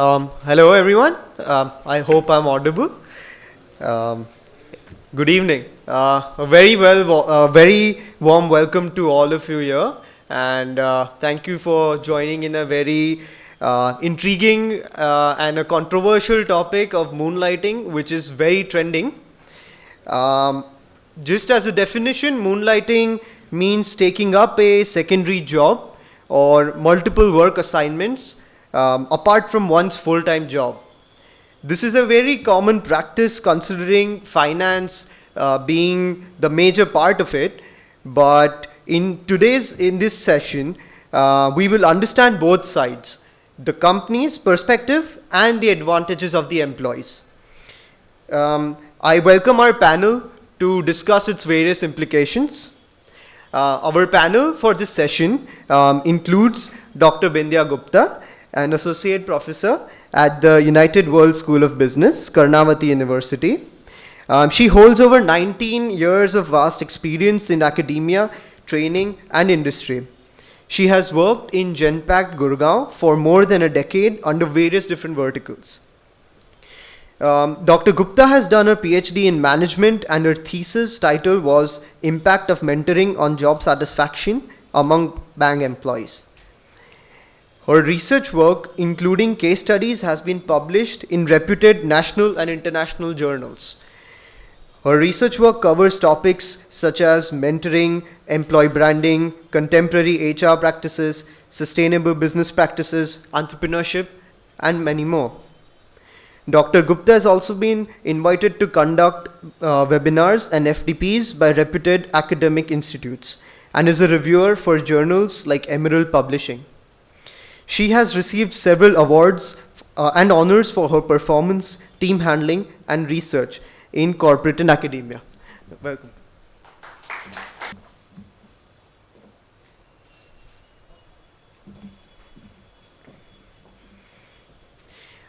Hello, everyone. I hope I'm audible. Um, Good evening. Very warm welcome to all of you here, and thank you for joining in a very intriguing and a controversial topic of moonlighting, which is very trending. Um, just as a definition, moonlighting means taking up a secondary job or multiple work assignments apart from one's full time job. This is a very common practice considering finance being the major part of it. But in this session, we will understand both sides, the company's perspective and the advantages of the employees. I welcome our panel to discuss its various implications. Our panel for this session includes Dr. Bindya Gupta, an associate professor at the United World School of Business, Karnavati University. She holds over 19 years of vast experience in academia, training, and industry. She has worked in Genpact Gurgaon for more than a decade under various different verticals. Dr. Gupta has done her PhD in management, and her thesis title was Impact of Mentoring on Job Satisfaction Among Bank Employees. Her research work, including case studies, has been published in reputed national and international journals. Her research work covers topics such as mentoring, employee branding, contemporary HR practices, sustainable business practices, entrepreneurship, and many more. Dr. Gupta has also been invited to conduct webinars and FDPs by reputed academic institutes and is a reviewer for journals like Emerald Publishing. She has received several awards and honors for her performance, team handling, and research in corporate and academia. Welcome.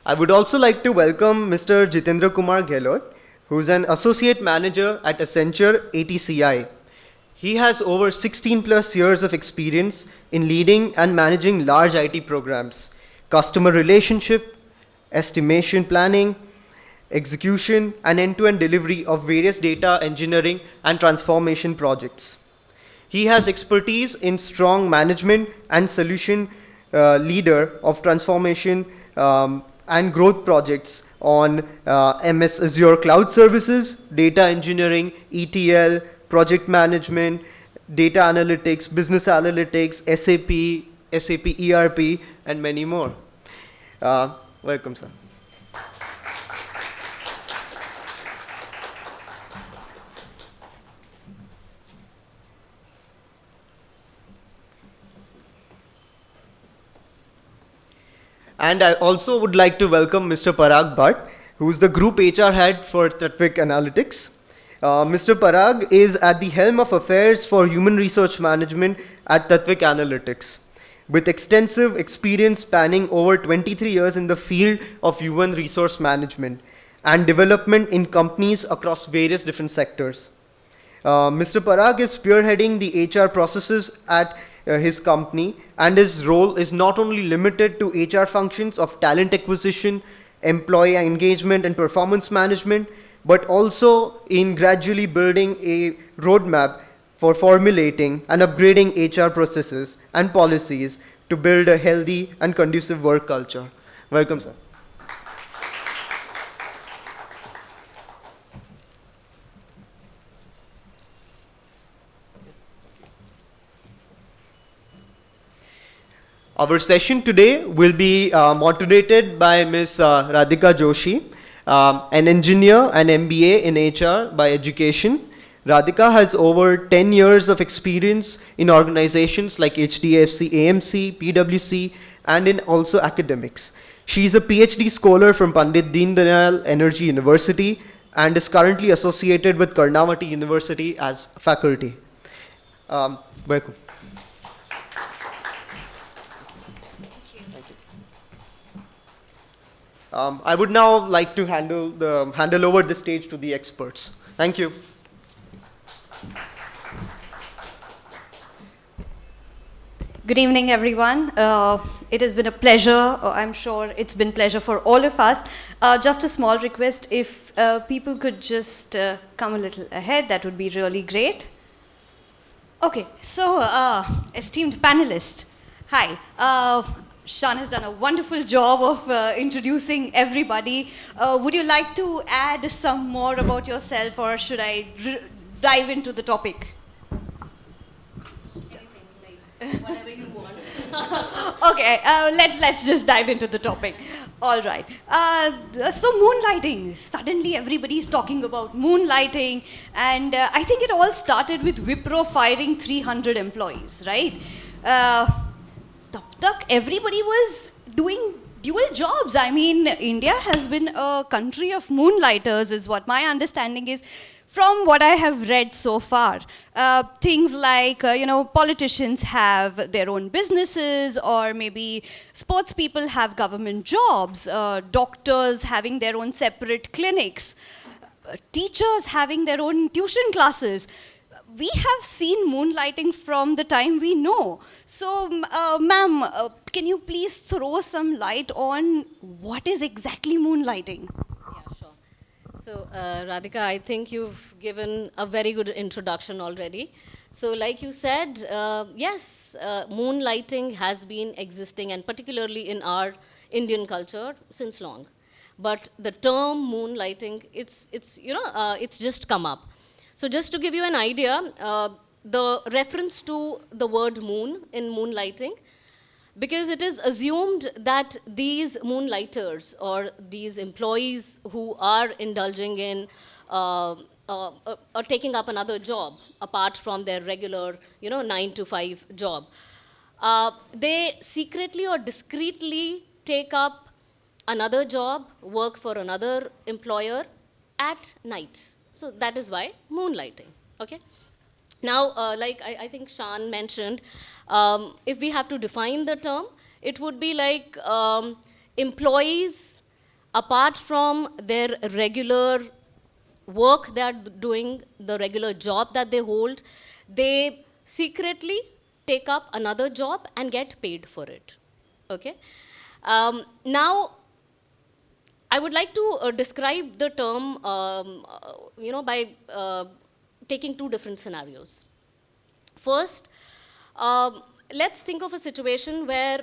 I would also like to welcome Mr. Jitendra Kumar Gehlot, who is an associate manager at Accenture ATCI. He has over 16 plus years of experience in leading and managing large IT programs, customer relationship, estimation planning, execution, and end-to-end delivery of various data engineering and transformation projects. He has expertise in strong management and solution leader of transformation and growth projects on MS Azure Cloud Services, data engineering, ETL, project management, data analytics, business analytics, SAP ERP, and many more. Welcome, sir. And I also would like to welcome Mr. Parag Bhatt, who is the Group HR Head for Tattvik Analytics. Mr. Parag is at the helm of affairs for human resource management at Tattvik Analytics, with extensive experience spanning over 23 years in the field of human resource management and development in companies across various different sectors. Mr. Parag is spearheading the HR processes at his company, and his role is not only limited to HR functions of talent acquisition, employee engagement, and performance management, but also in gradually building a roadmap for formulating and upgrading HR processes and policies to build a healthy and conducive work culture. Welcome, sir. Our session today will be moderated by Ms. Radhika Joshi, an engineer and MBA in HR by education. Radhika has over 10 years of experience in organizations like HDFC, AMC, PwC, and in also academics. She is a PhD scholar from Pandit Deen Dayal Energy University and is currently associated with Karnavati University as faculty. Welcome. I would now like to handle over the stage to the experts. Thank you. Good evening, everyone. It has been a pleasure. I'm sure it's been pleasure for all of us. Just a small request, if people could just come a little ahead, that would be really great. Okay, so esteemed panelists, hi. Shan has done a wonderful job of introducing everybody. Would you like to add some more about yourself, or should I dive into the topic? Whatever you want. Okay, let's just dive into the topic. All right. So moonlighting. Suddenly, everybody's talking about moonlighting, and I think it all started with Wipro firing 300 employees, right? तब तक everybody was doing dual jobs. I mean, India has been a country of moonlighters, is what my understanding is. From what I have read so far, things like, politicians have their own businesses, or maybe sports people have government jobs, doctors having their own separate clinics, teachers having their own tuition classes. We have seen moonlighting from the time we know. So, ma'am, can you please throw some light on what is exactly moonlighting? Yeah, sure. So, Radhika, I think you've given a very good introduction already. So, like you said, yes, moonlighting has been existing, and particularly in our Indian culture, since long. But the term moonlighting, it's just come up. So, just to give you an idea, the reference to the word moon in moonlighting, because it is assumed that these moonlighters or these employees who are indulging in or taking up another job apart from their regular 9 to 5 job, they secretly or discreetly take up another job, work for another employer at night. So that is why moonlighting. Okay. Now, like I think Shan mentioned, if we have to define the term, it would be like employees, apart from their regular work they are doing, the regular job that they hold, they secretly take up another job and get paid for it. Okay. Now, I would like to describe the term, by taking two different scenarios. First, let's think of a situation where,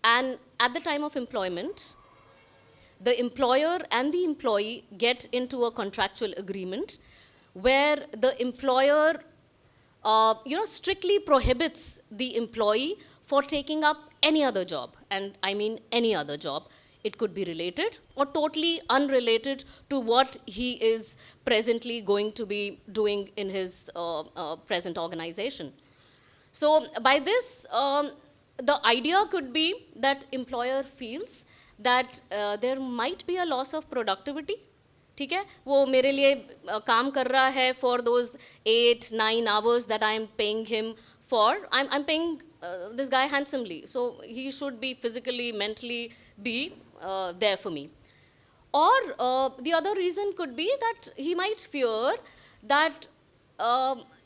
at the time of employment, the employer and the employee get into a contractual agreement where the employer, strictly prohibits the employee for taking up any other job, and I mean any other job. It could be related or totally unrelated to what he is presently going to be doing in his present organization. So by this, the idea could be that employer feels that there might be a loss of productivity. ठीक है, वो मेरे लिए काम कर रहा है for those 8-9 hours that I am paying him for. I'm paying this guy handsomely, so he should be physically, mentally be there for me. Or the other reason could be that he might fear that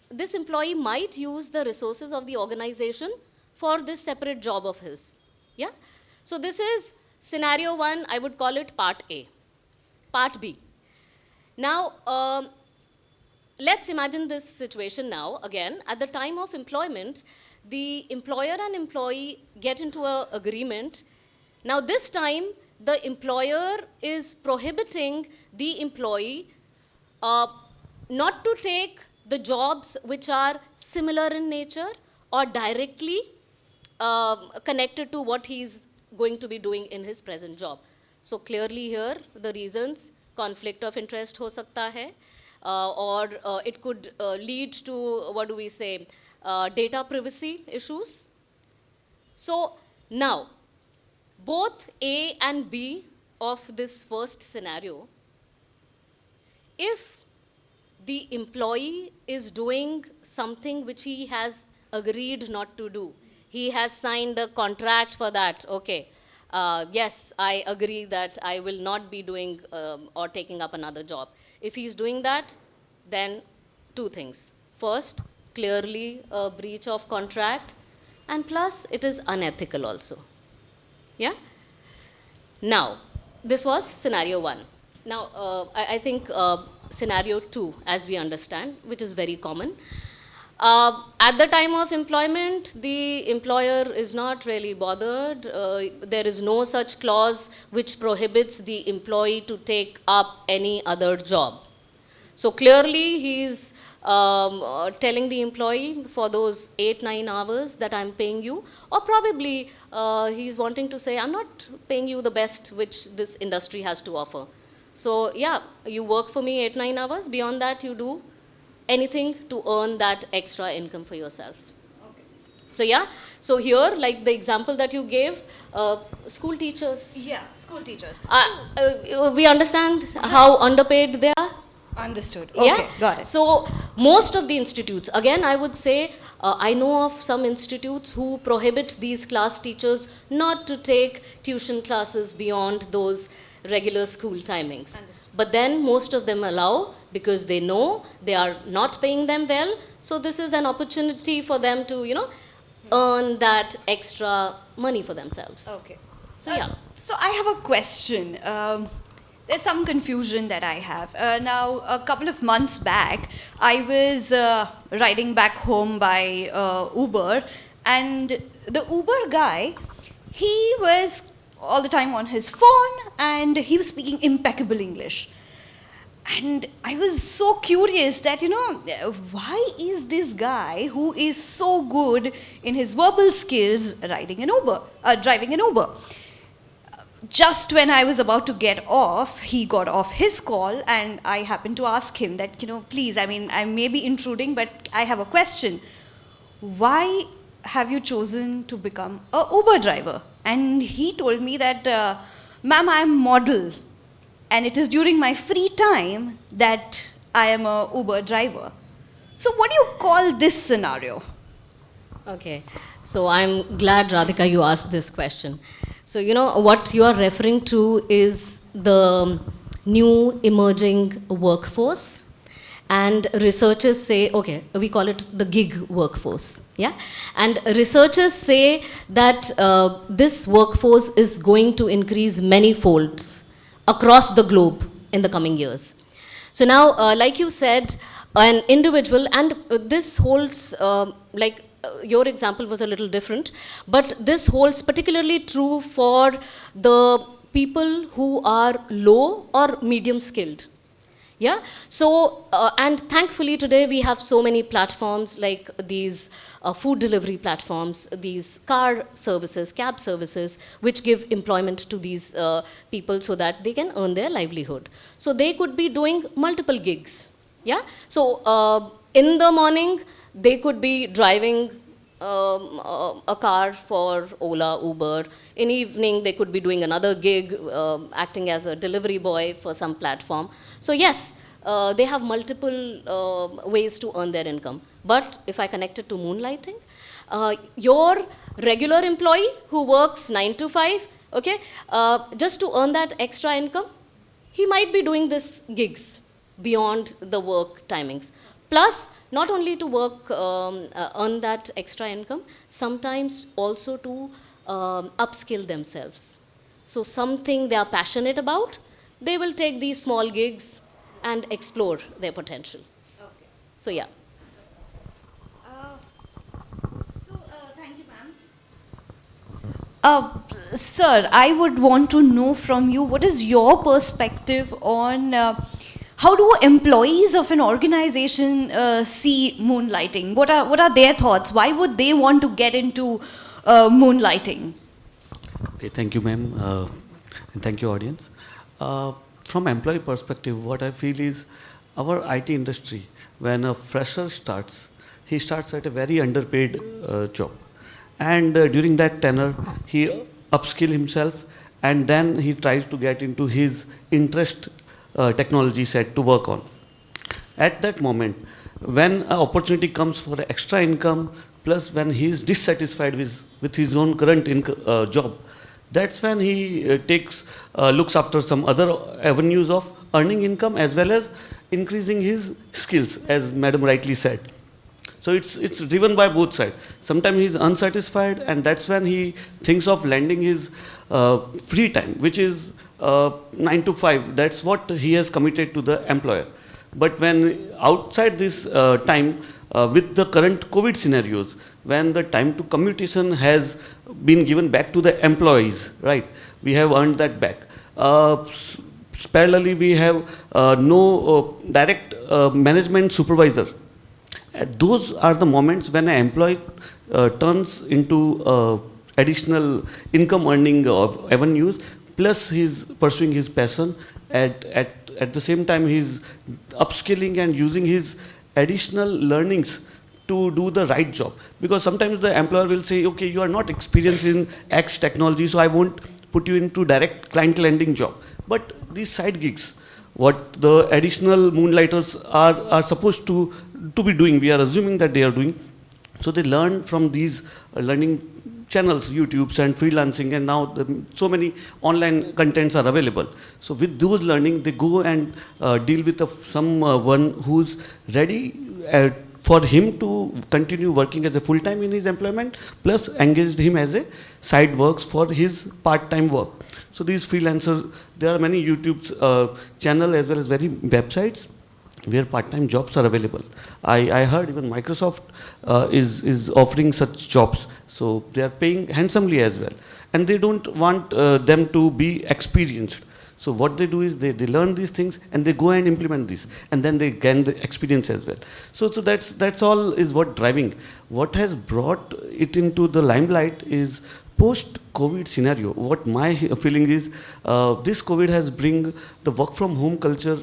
this employee might use the resources of the organization for this separate job of his. Yeah? So this is scenario one, I would call it part A. Part B. Now, let's imagine this situation now. Again, at the time of employment, the employer and employee get into an agreement. Now, this time, the employer is prohibiting the employee not to take the jobs which are similar in nature or directly connected to what he's going to be doing in his present job. So clearly here, the reasons, conflict of interest ho sakta hai, or it could lead to, what do we say, data privacy issues. So now, both A and B of this first scenario, if the employee is doing something which he has agreed not to do, he has signed a contract for that, okay, yes, I agree that I will not be doing or taking up another job. If he's doing that, then two things. First, clearly a breach of contract. and plus it is unethical also. Yeah? Now, this was scenario 1. Now, I think scenario 2, as we understand, which is very common. At the time of employment, the employer is not really bothered. There is no such clause which prohibits the employee to take up any other job. So clearly, he's telling the employee for those 8-9 hours that I'm paying you, or probably he's wanting to say, I'm not paying you the best which this industry has to offer. So yeah, you work for me 8-9 hours. Beyond that, you do anything to earn that extra income for yourself. Okay. So yeah, so here, like the example that you gave, school teachers. Yeah, school teachers. We understand how underpaid they are. Understood. Okay, Yeah? got it. So most of the institutes, again, I would say, I know of some institutes who prohibit these class teachers not to take tuition classes beyond those regular school timings. Understood. But then most of them allow because they know they are not paying them well. So this is an opportunity for them to, earn that extra money for themselves. Okay. So yeah. So I have a question. There's some confusion that I have. Now, a couple of months back, I was riding back home by Uber, and the Uber guy, he was all the time on his phone, and he was speaking impeccable English. And I was so curious that, why is this guy who is so good in his verbal skills driving an Uber? Just when I was about to get off, he got off his call, and I happened to ask him that, please, I may be intruding, but I have a question. Why have you chosen to become a Uber driver? And he told me that, ma'am, I'm model, and it is during my free time that I am a Uber driver. So what do you call this scenario? Okay, so I'm glad, Radhika, you asked this question. So, what you are referring to is the new emerging workforce. And researchers say, okay, we call it the gig workforce. Yeah? And researchers say that this workforce is going to increase many folds across the globe in the coming years. So now, like you said, an individual, and this holds, your example was a little different, but this holds particularly true for the people who are low or medium skilled. Yeah, so, and thankfully today we have so many platforms like these food delivery platforms, these car services, cab services, which give employment to these people so that they can earn their livelihood. So they could be doing multiple gigs. Yeah, so in the morning, they could be driving a car for Ola, Uber. In evening, they could be doing another gig, acting as a delivery boy for some platform. So yes, they have multiple ways to earn their income. But if I connect it to moonlighting, your regular employee who works 9 to 5, okay, just to earn that extra income, he might be doing this gigs beyond the work timings. Plus, not only to work, earn that extra income, sometimes also to upskill themselves. So something they are passionate about, they will take these small gigs and explore their potential. Okay. So yeah. Thank you, ma'am. Sir, I would want to know from you, what is your perspective on how do employees of an organization see moonlighting? What are their thoughts? Why would they want to get into moonlighting? Okay, thank you, ma'am, and thank you, audience. From employee perspective, what I feel is our IT industry, when a fresher starts, he starts at a very underpaid job. And during that tenure, he upskill himself, and then he tries to get into his interest technology set to work on. At that moment, when an opportunity comes for extra income, plus when he is dissatisfied with his own current job, that's when he looks after some other avenues of earning income as well as increasing his skills, as madam rightly said. So it's driven by both sides. Sometimes he's unsatisfied, and that's when he thinks of lending his free time, which is 9 to 5. That's what he has committed to the employer. But when outside this time, with the current COVID scenarios, when the time to commutation has been given back to the employees, right? We have earned that back. Parallelly, we have no direct management supervisor. Those are the moments when an employee turns into additional income earning avenues, plus he's pursuing his passion. At the same time, he's upskilling and using his additional learnings to do the right job. Because sometimes the employer will say, okay, you are not experienced in X technology, so I won't put you into direct client lending job. But these side gigs, what the additional moonlighters are supposed to be doing, we are assuming that they are doing. So they learn from these learning channels, YouTubes and freelancing, and now so many online contents are available. So with those learning, they go and deal with someone who's ready for him to continue working as a full-time in his employment, plus engaged him as a side works for his part-time work. So these freelancers, there are many YouTube channel as well as very websites where part-time jobs are available. I heard even Microsoft is offering such jobs. So they are paying handsomely as well. And they don't want them to be experienced. So what they do is they learn these things and they go and implement this. And then they gain the experience as well. So that's all is what driving. What has brought it into the limelight is post-COVID scenario. What my feeling is, this COVID has bring the work from home culture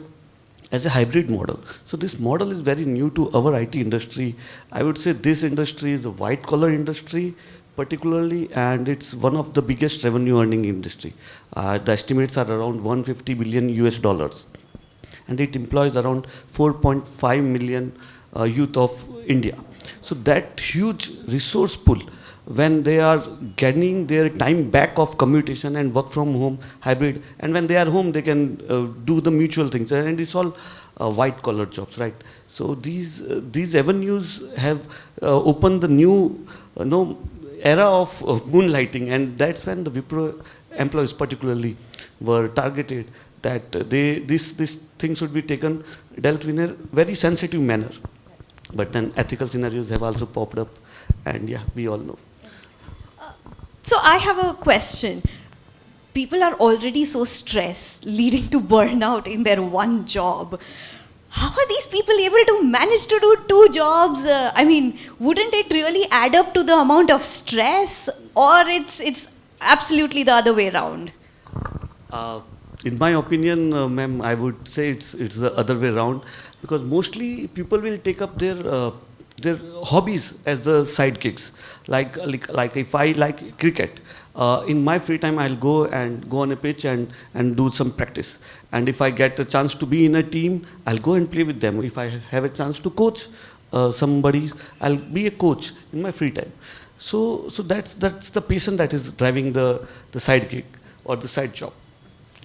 as a hybrid model. So this model is very new to our IT industry. I would say this industry is a white collar industry particularly, and it's one of the biggest revenue earning industry. The estimates are around 150 billion US dollars. And it employs around 4.5 million youth of India. So that huge resource pool, when they are getting their time back of commutation and work from home hybrid, and when they are home they can do the mutual things, and it's all white collar jobs, right? So these avenues have opened the new era of moonlighting, and that's when the Wipro employees particularly were targeted, that this thing should be dealt in a very sensitive manner. But then ethical scenarios have also popped up, and yeah, we all know. So I have a question. People are already so stressed, leading to burnout in their one job. How are these people able to manage to do two jobs? I mean, wouldn't it really add up to the amount of stress, or it's absolutely the other way around? In my opinion, ma'am, I would say it's the other way around, because mostly people will take up their hobbies as the side gigs. Like if I like cricket, in my free time I'll go on a pitch and do some practice. And if I get a chance to be in a team, I'll go and play with them. If I have a chance to coach somebody, I'll be a coach in my free time. So that's the passion that is driving the side gig or the side job.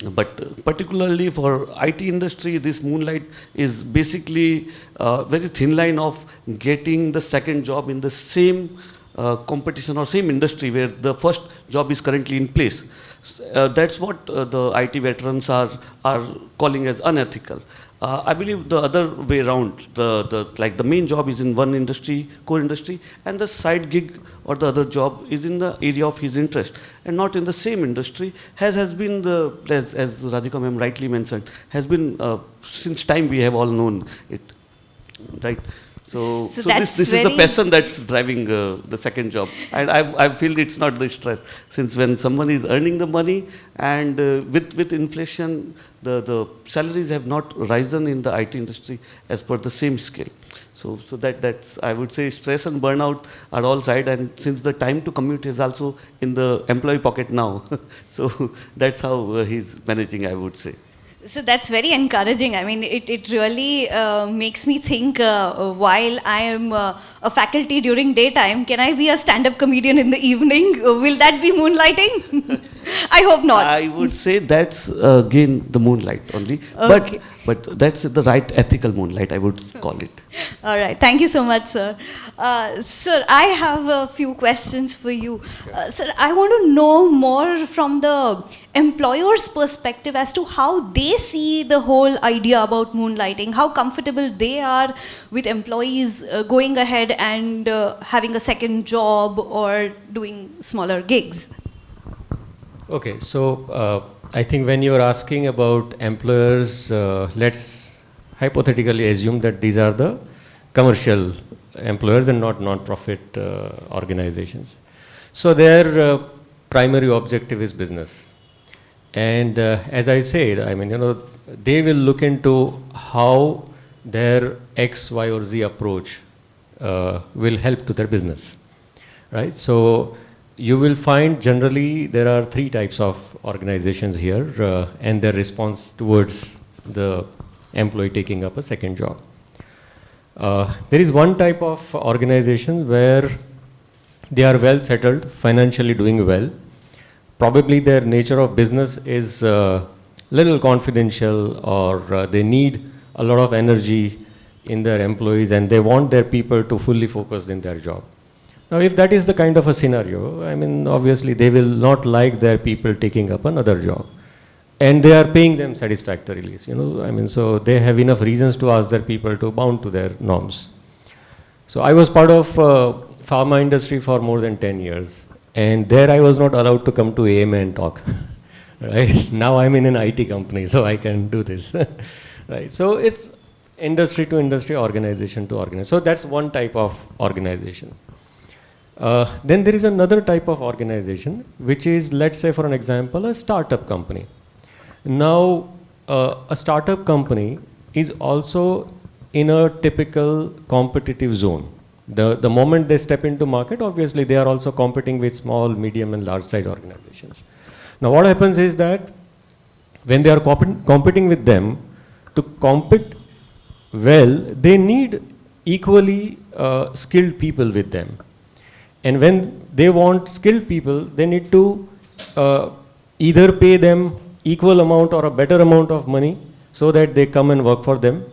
But particularly for IT industry, this moonlight is basically a very thin line of getting the second job in the same competition or same industry where the first job is currently in place. That's what the IT veterans are calling as unethical. I believe the other way around, the main job is in one industry, core industry, and the side gig or the other job is in the area of his interest and not in the same industry, has been as Radhika ma'am rightly mentioned, has been since time we have all known it, right? So this is the passion that's driving the second job. And I feel it's not the stress. Since when someone is earning the money and with inflation, the salaries have not risen in the IT industry as per the same scale. So that's, I would say, stress and burnout are all side, and since the time to commute is also in the employee pocket now. So that's how he's managing, I would say. So that's very encouraging. I mean, it really makes me think, while I am a faculty during daytime, can I be a stand-up comedian in the evening? Will that be moonlighting? I hope not. I would say that's again the moonlight only, Okay. but that's the right ethical moonlight, I would call it. All right. Thank you so much, sir. Sir, I have a few questions for you. Sir, I want to know more from the employer's perspective as to how they see the whole idea about moonlighting, how comfortable they are with employees going ahead and having a second job or doing smaller gigs. Okay, so I think when you are asking about employers, let's hypothetically assume that these are the commercial employers and not non-profit organizations. So their primary objective is business. And as I said, I mean, they will look into how their X, Y, or Z approach will help to their business, right? So you will find generally there are three types of organizations here and their response towards the employee taking up a second job. There is one type of organization where they are well settled, financially doing well. Probably their nature of business is little confidential, or they need a lot of energy in their employees and they want their people to fully focus in their job. Now, if that is the kind of a scenario, I mean, obviously they will not like their people taking up another job. And they are paying them satisfactorily, I mean, so they have enough reasons to ask their people to bound to their norms. So I was part of pharma industry for more than 10 years. And there I was not allowed to come to AMA and talk, right? Now I'm in an IT company, so I can do this, right? So it's industry to industry, organization to organization. So that's one type of organization. Then there is another type of organization, which is, let's say for an example, a startup company. Now, a startup company is also in a typical competitive zone. The moment they step into market, obviously they are also competing with small, medium and large size organizations. Now what happens is that when they are competing with them, to compete well, they need equally skilled people with them. And when they want skilled people, they need to either pay them equal amount or a better amount of money so that they come and work for them,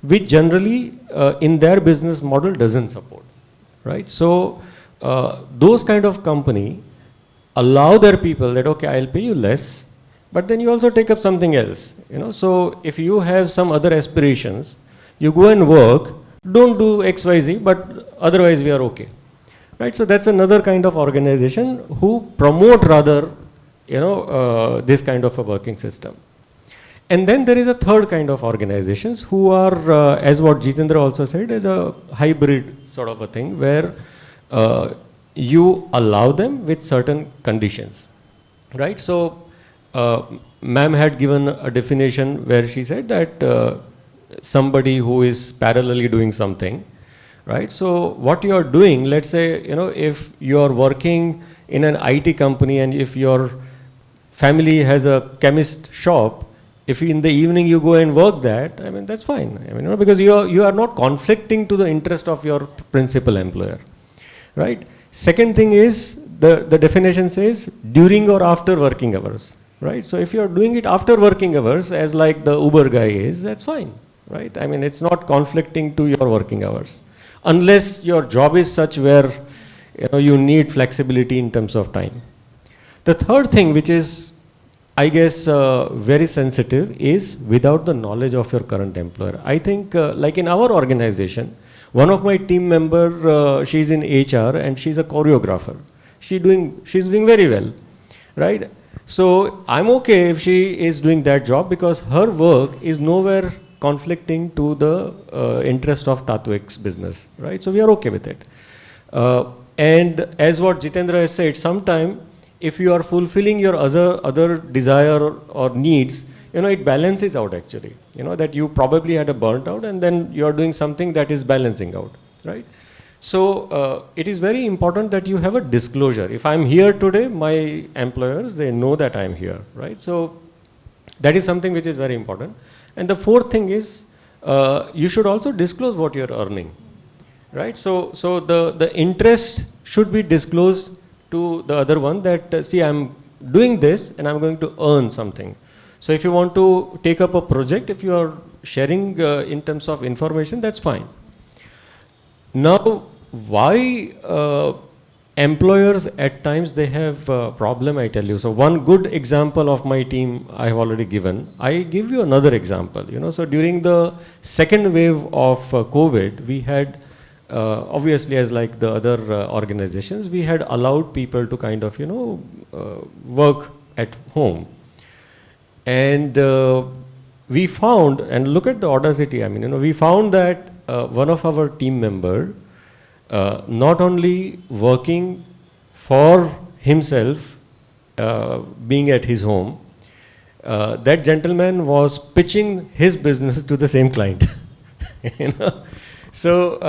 which generally in their business model doesn't support, right? So those kind of company allow their people that, okay, I'll pay you less, but then you also take up something else, So if you have some other aspirations, you go and work, don't do X, Y, Z, but otherwise we are okay, right? So that's another kind of organization who promote rather, this kind of a working system. And then there is a third kind of organizations who are, as what Jitendra also said, as a hybrid sort of a thing where you allow them with certain conditions, right? So ma'am had given a definition where she said that somebody who is parallelly doing something, right? So what you are doing, let's say, if you are working in an IT company and if your family has a chemist shop, if in the evening you go and work that, I mean, that's fine. I mean, because you are not conflicting to the interest of your principal employer, right? Second thing is, the definition says during or after working hours, right? So if you are doing it after working hours, as like the Uber guy is, that's fine, right? I mean, it's not conflicting to your working hours, unless your job is such where, you need flexibility in terms of time. The third thing, which is, I guess, very sensitive, is without the knowledge of your current employer. I think, like in our organization, one of my team member, she's in HR and she's a choreographer. She's doing very well, right? So I'm okay if she is doing that job because her work is nowhere conflicting to the interest of Tatwik's business, right? So we are okay with it. And as what Jitendra has said, sometime if you are fulfilling your other desire or needs, it balances out actually. That you probably had a burnt out and then you are doing something that is balancing out, right? So it is very important that you have a disclosure. If I'm here today, my employers, they know that I'm here, right? So that is something which is very important. And the fourth thing is, you should also disclose what you're earning, right? So the interest should be disclosed to the other one that, see, I'm doing this and I'm going to earn something. So if you want to take up a project, if you are sharing in terms of information, that's fine. Now, why employers at times they have a problem, I tell you. So one good example of my team I have already given. I give you another example. So during the second wave of COVID, we had obviously, as like the other organizations, we had allowed people to kind of work at home. And we found, and look at the audacity, I mean, we found that one of our team member, not only working for himself, being at his home, that gentleman was pitching his business to the same client. you know? So,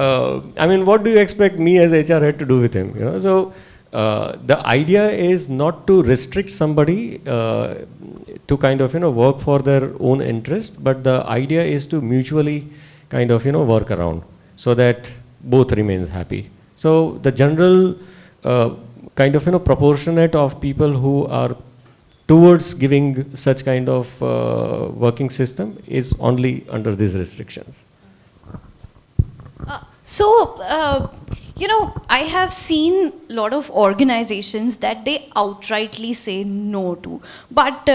I mean, what do you expect me as HR head to do with him? So, the idea is not to restrict somebody to kind of work for their own interest, but the idea is to mutually kind of work around so that both remains happy. So the general kind of proportionate of people who are towards giving such kind of working system is only under these restrictions. I have seen a lot of organizations that they outrightly say no to. But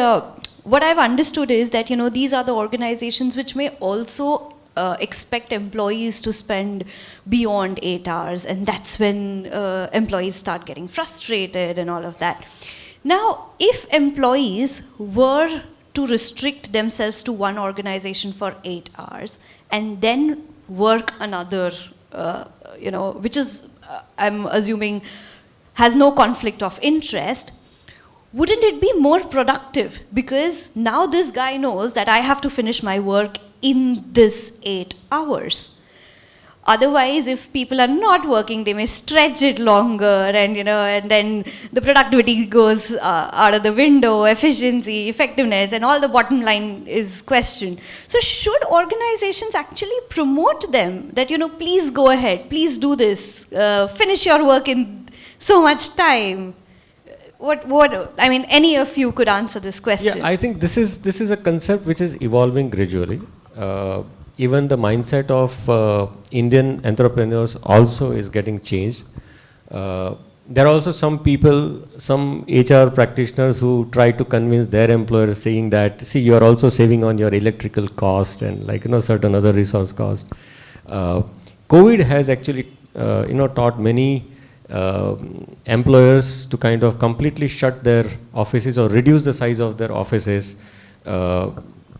what I've understood is that, these are the organizations which may also expect employees to spend beyond 8 hours, and that's when employees start getting frustrated and all of that. Now, if employees were to restrict themselves to one organization for 8 hours and then work another, which is, I'm assuming, has no conflict of interest, wouldn't it be more productive? Because now this guy knows that I have to finish my work in this 8 hours. Otherwise, if people are not working, they may stretch it longer, and and then the productivity goes out of the window, efficiency, effectiveness, and all the bottom line is questioned. So should organizations actually promote them that, please go ahead, please do this, finish your work in so much time? I mean, any of you could answer this question. Yeah, I think this is a concept which is evolving gradually. Even the mindset of Indian entrepreneurs also is getting changed. There are also some people, some HR practitioners who try to convince their employers saying that, see, you are also saving on your electrical cost and certain other resource cost. COVID has actually taught many employers to kind of completely shut their offices or reduce the size of their offices,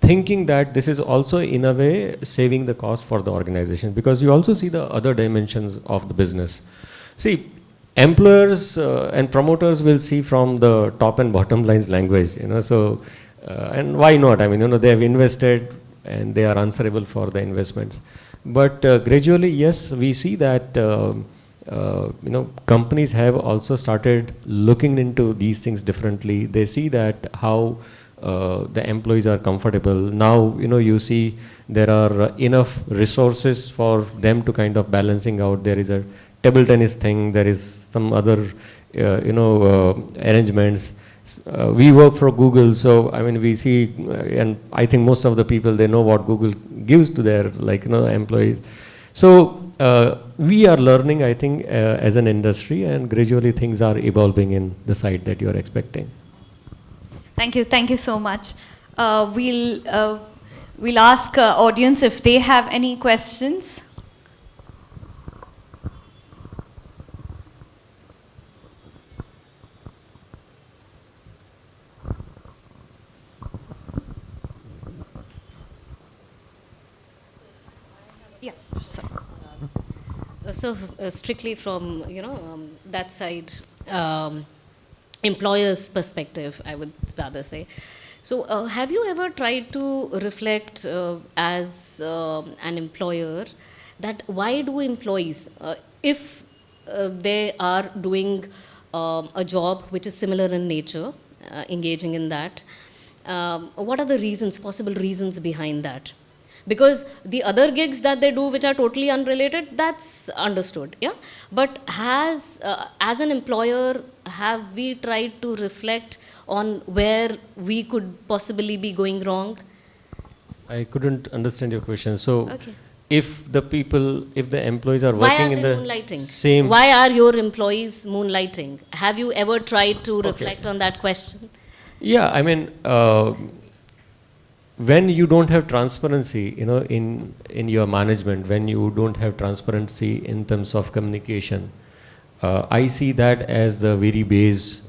thinking that this is also in a way saving the cost for the organization, because you also see the other dimensions of the business. See, employers and promoters will see from the top and bottom lines language, so and why not? I mean, they have invested and they are answerable for the investments. But gradually, yes, we see that companies have also started looking into these things differently. They see that how the employees are comfortable. Now, you see there are enough resources for them to kind of balancing out. There is a table tennis thing, there is some other, arrangements. We work for Google, so I mean, we see, and I think most of the people, they know what Google gives to their, employees. So we are learning, I think, as an industry, and gradually things are evolving in the side that you are expecting. Thank you so much. We'll ask audience if they have any questions. Yeah. So strictly from that side, employer's perspective, I would rather say. So have you ever tried to reflect as an employer that why do employees, if they are doing a job which is similar in nature, engaging in that, what are the reasons, possible reasons behind that? Because the other gigs that they do, which are totally unrelated, that's understood, yeah? But as an employer, have we tried to reflect on where we could possibly be going wrong? I couldn't understand your question. So, Okay. if the employees are Why working are in they the moonlighting? same, Why are your employees moonlighting? Have you ever tried to Okay. reflect on that question? yeah, I mean, when you don't have transparency, in your management, when you don't have transparency in terms of communication, I see that as the very base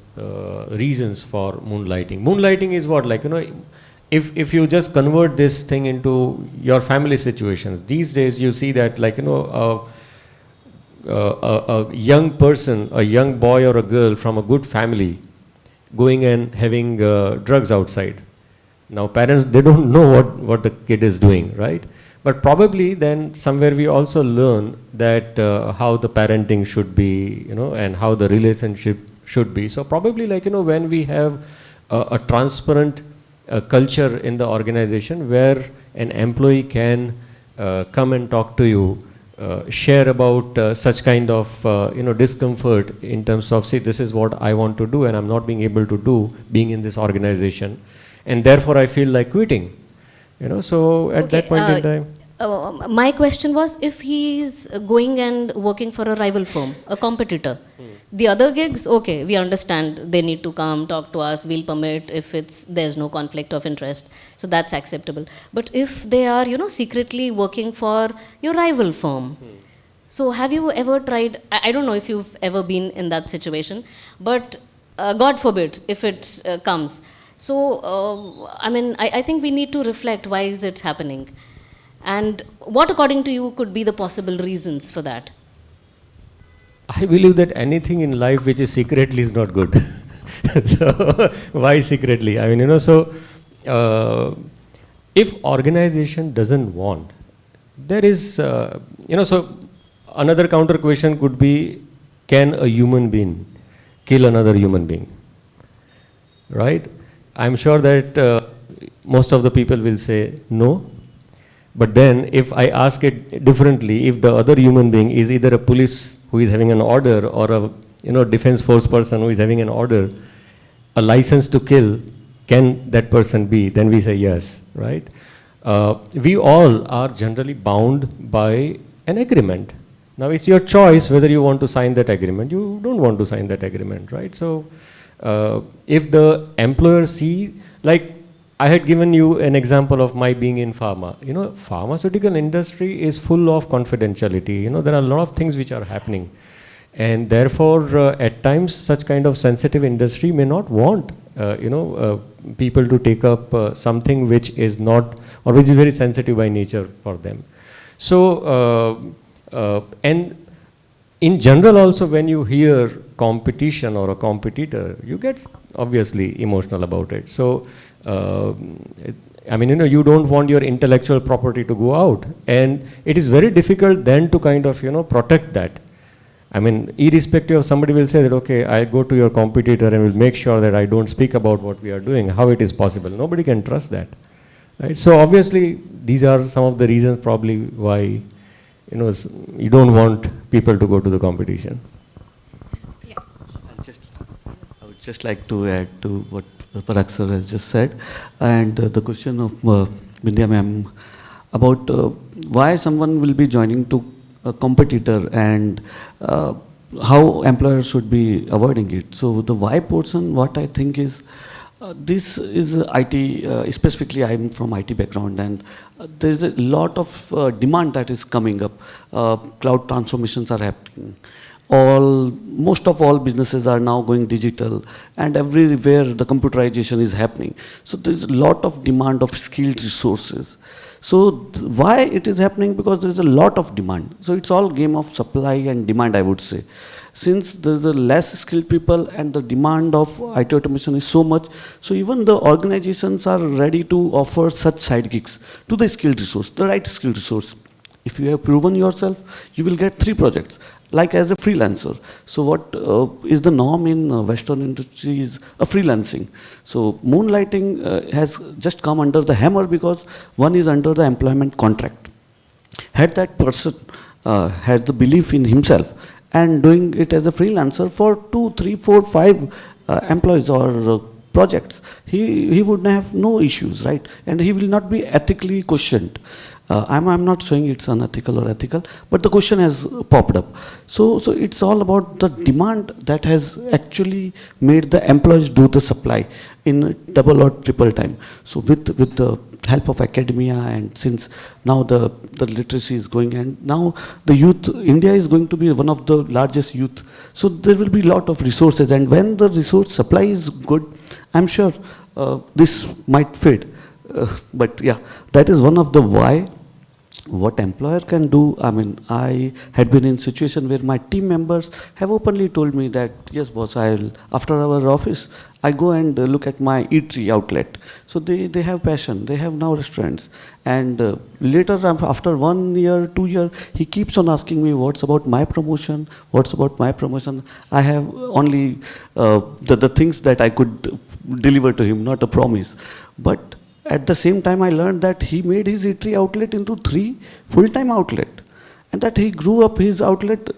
reasons for moonlighting. Moonlighting is what, like, if you just convert this thing into your family situations, these days you see that, like, a young person, a young boy or a girl from a good family going and having drugs outside. Now parents, they don't know what the kid is doing, right? But probably then somewhere we also learn that how the parenting should be, and how the relationship should be. So probably, like, when we have a transparent culture in the organization where an employee can come and talk to you, share about such kind of discomfort in terms of, see, this is what I want to do and I'm not being able to do being in this organization, and therefore I feel like quitting. So at that point in time. My question was, if he's going and working for a rival firm, a competitor, the other gigs, okay, we understand they need to come talk to us, we'll permit if there's no conflict of interest, so that's acceptable. But if they are, secretly working for your rival firm, so have you ever tried, I don't know if you've ever been in that situation, but God forbid if it comes. So, I think we need to reflect, why is it happening? And what, according to you, could be the possible reasons for that? I believe that anything in life which is secretly is not good. So, why secretly? If organization doesn't want, there is, so another counter question could be, can a human being kill another human being? Right? I'm sure that most of the people will say no. But then if I ask it differently, if the other human being is either a police who is having an order or a defense force person who is having an order, a license to kill, can that person be? Then we say yes, right? We all are generally bound by an agreement. Now it's your choice whether you want to sign that agreement, you don't want to sign that agreement, right? So if the employer see, like, I had given you an example of my being in pharma. Pharmaceutical industry is full of confidentiality. There are a lot of things which are happening. And therefore, at times, such kind of sensitive industry may not want, people to take up something which is not, or which is very sensitive by nature for them. So, and in general also, when you hear competition or a competitor, you get obviously emotional about it. So, you don't want your intellectual property to go out, and it is very difficult then to kind of, protect that. Irrespective of, somebody will say that, okay, I go to your competitor and will make sure that I don't speak about what we are doing. How it is possible? Nobody can trust that, right? So obviously, these are some of the reasons probably why, you don't want people to go to the competition. Yeah. I would just like to add to what Parag sir has just said, and the question of Vidya ma'am about why someone will be joining to a competitor and how employers should be avoiding it. So the why portion, what I think is, this is IT, specifically I'm from IT background, and there's a lot of demand that is coming up. Cloud transformations are happening. Most of all businesses are now going digital, and everywhere the computerization is happening. So there's a lot of demand of skilled resources. So why it is happening? Because there's a lot of demand. So it's all game of supply and demand, I would say. Since there's a less skilled people and the demand of IT automation is so much, so even the organizations are ready to offer such side gigs to the skilled resource, the right skilled resource. If you have proven yourself, you will get 3 projects. like as a freelancer. So what is the norm in Western industry is freelancing. So moonlighting has just come under the hammer because one is under the employment contract. Had that person had the belief in himself and doing it as a freelancer for 2, 3, 4, 5 employees or projects, he would have no issues, right? And he will not be ethically questioned. I'm not saying it's unethical or ethical, but the question has popped up. So it's all about the demand that has actually made the employees do the supply in double or triple time. So with the help of academia, and since now the literacy is going, and now the youth, India is going to be one of the largest youth. So there will be a lot of resources, and when the resource supply is good, I'm sure this might fade. But yeah, that is one of the why. What employer can do, I mean, I had been in situation where my team members have openly told me that, yes boss, after our office, I go and look at my eatery outlet. So they have passion, they have now restaurants. And later, after 1 year, 2 year, he keeps on asking me, what's about my promotion? What's about my promotion? I have only the things that I could deliver to him, not a promise. But at the same time, I learned that he made his eatery outlet into 3 full-time outlet, and that he grew up his outlet,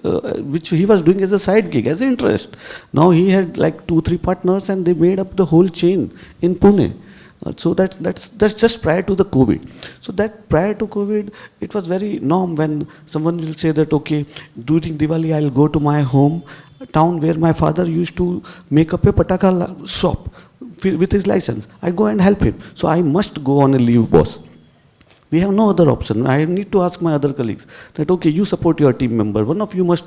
which he was doing as a side gig, as an interest. Now he had like 2, 3 partners, and they made up the whole chain in Pune. So that's just prior to the COVID. So that prior to COVID, it was very norm when someone will say that, okay, during Diwali I'll go to my home town where my father used to make up a pataka shop with his license. I go and help him. So I must go on a leave, boss. We have no other option. I need to ask my other colleagues that, okay, you support your team member. One of you must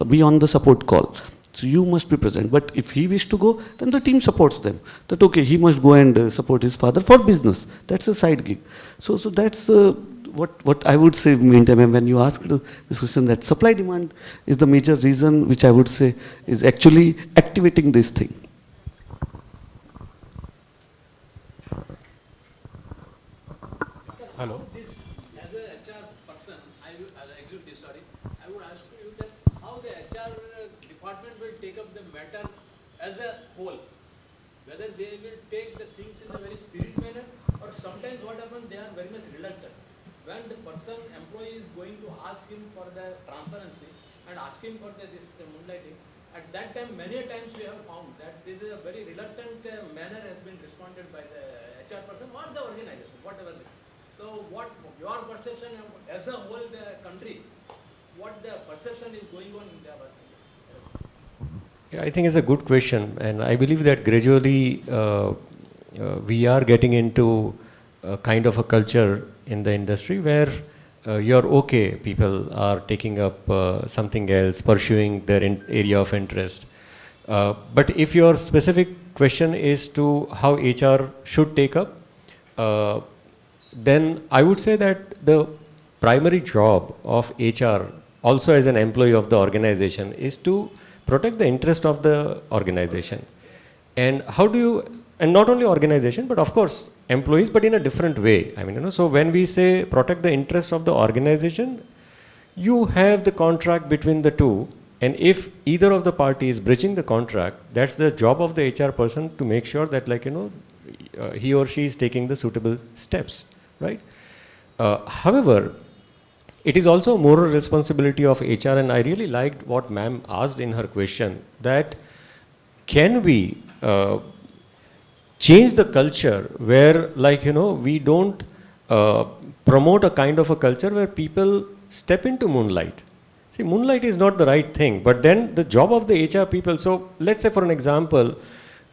be on the support call. So you must be present. But if he wishes to go, then the team supports them. That, okay, he must go and support his father for business. That's a side gig. So that's what I would say, meantime, when you asked this question, that supply demand is the major reason, which I would say is actually activating this thing. Hello. This, as a HR person, I would ask you that how the HR department will take up the matter as a whole. Whether they will take the things in a very spirit manner, or sometimes what happens, they are very much reluctant. When the employee is going to ask him for the transparency and ask him for the moonlighting, at that time, many times we have found that this is a very reluctant manner has been responded by the HR person or the organization, whatever. So what your perception as a whole the country, what the perception is going on in their work? Yeah, I think it's a good question, and I believe that gradually we are getting into a kind of a culture in the industry where you're okay, people are taking up something else, pursuing their area of interest. But if your specific question is to how HR should take up, then I would say that the primary job of HR, also as an employee of the organization, is to protect the interest of the organization. And how do you, and not only organization, but of course employees, but in a different way. I mean, so when we say protect the interest of the organization, you have the contract between the two, and if either of the parties is breaching the contract, that's the job of the HR person to make sure that, he or she is taking the suitable steps, right? However, it is also a moral responsibility of HR, and I really liked what ma'am asked in her question, that can we change the culture where, we don't promote a kind of a culture where people step into moonlight. See, moonlight is not the right thing, but then the job of the HR people, so let's say for an example,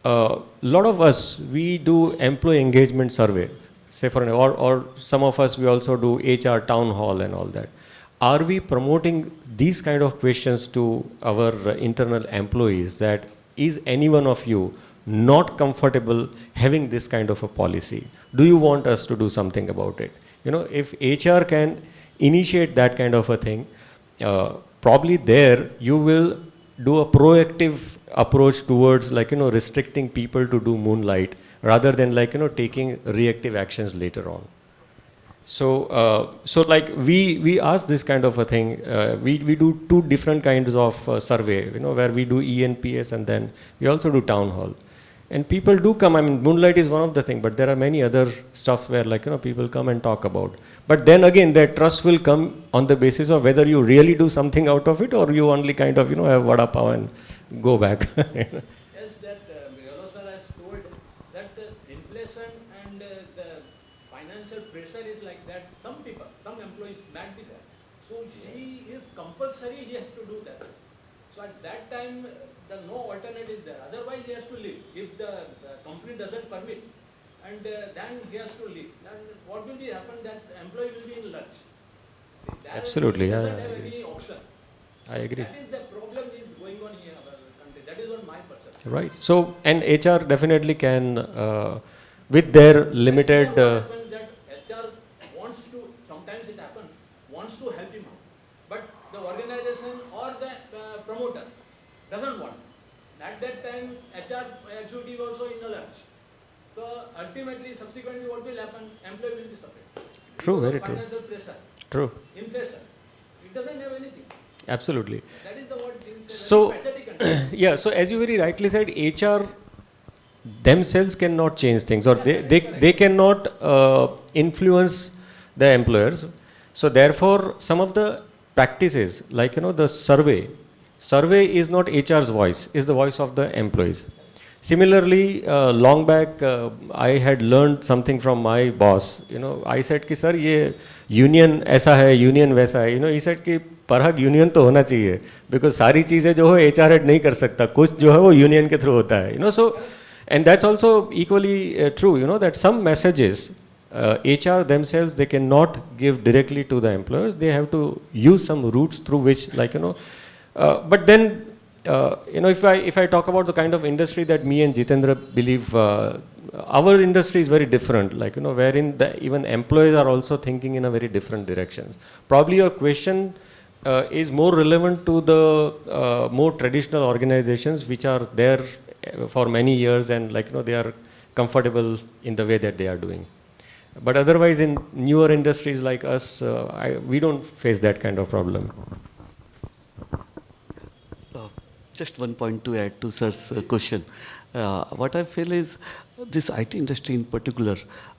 a lot of us, we do employee engagement survey, say or some of us, we also do HR town hall and all that. Are we promoting these kind of questions to our internal employees, that is any one of you not comfortable having this kind of a policy? Do you want us to do something about it? If HR can initiate that kind of a thing, probably there you will do a proactive approach towards restricting people to do moonlight rather than taking reactive actions later on. So like we ask this kind of a thing. We do two different kinds of survey, where we do ENPS and then we also do town hall. And people do come. I mean, Moonlight is one of the things, but there are many other stuff where people come and talk about. But then again, their trust will come on the basis of whether you really do something out of it or you only kind of have vada pav and go back. Else that Yellow sir has told that inflation and the financial pressure is like that. Some people, some employees might be there. So he is compulsory, he has to do that. So at that time, the no alternate is there. Otherwise, he has to leave if the company doesn't permit. And then he has to leave. And what will be happen? That employee will be in lunch. See, there Absolutely, he yeah, doesn't I have agree. any option. I agree. That is the problem is going on here in our country. That is what my perception. Right. So, and HR definitely can, with their limited. What happens that HR wants to, sometimes it happens, wants to help him out. But the organization or the promoter doesn't want. At that time, HR executive also in a lunch. So ultimately, subsequently, what will happen? Employee will be separate. True, Because very of true. financial pressure, True. inflation. It doesn't have anything. Absolutely. That is the word. It's a So, very pathetic country. yeah, so as you very rightly said, HR themselves cannot change things, or they cannot influence the employers. So therefore, some of the practices, like the survey is not HR's voice, is the voice of the employees. Similarly, long back, I had learned something from my boss. I said कि sir ये union ऐसा है, union वैसा है. He said कि परहक union तो होना चाहिए, because सारी चीजें जो है HR head नहीं कर सकता, कुछ जो है वो union के through होता है. So, and that's also equally true. That some messages HR themselves, they cannot give directly to the employers. They have to use some routes through which, but then. If I talk about the kind of industry that me and Jitendra believe, our industry is very different, wherein even employees are also thinking in a very different directions. Probably your question is more relevant to the more traditional organizations which are there for many years and they are comfortable in the way that they are doing. But otherwise in newer industries like us, we don't face that kind of problem. Just one point to add to sir's question. What I feel is this IT industry in particular,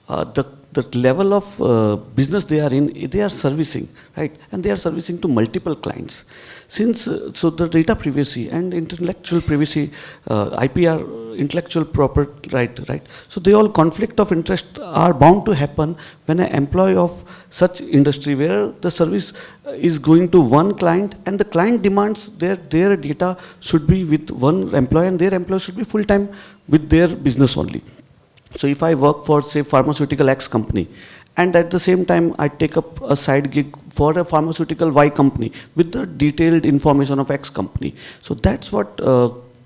the level of business they are in, they are servicing, right? And they are servicing to multiple clients. Since so the data privacy and intellectual privacy, IPR, intellectual property right? So they all conflict of interest are bound to happen when an employee of such industry where the service is going to one client and the client demands their data should be with one employee and their employee should be full time with their business only. So if I work for say pharmaceutical X company and at the same time I take up a side gig for a pharmaceutical Y company with the detailed information of X company. So that's what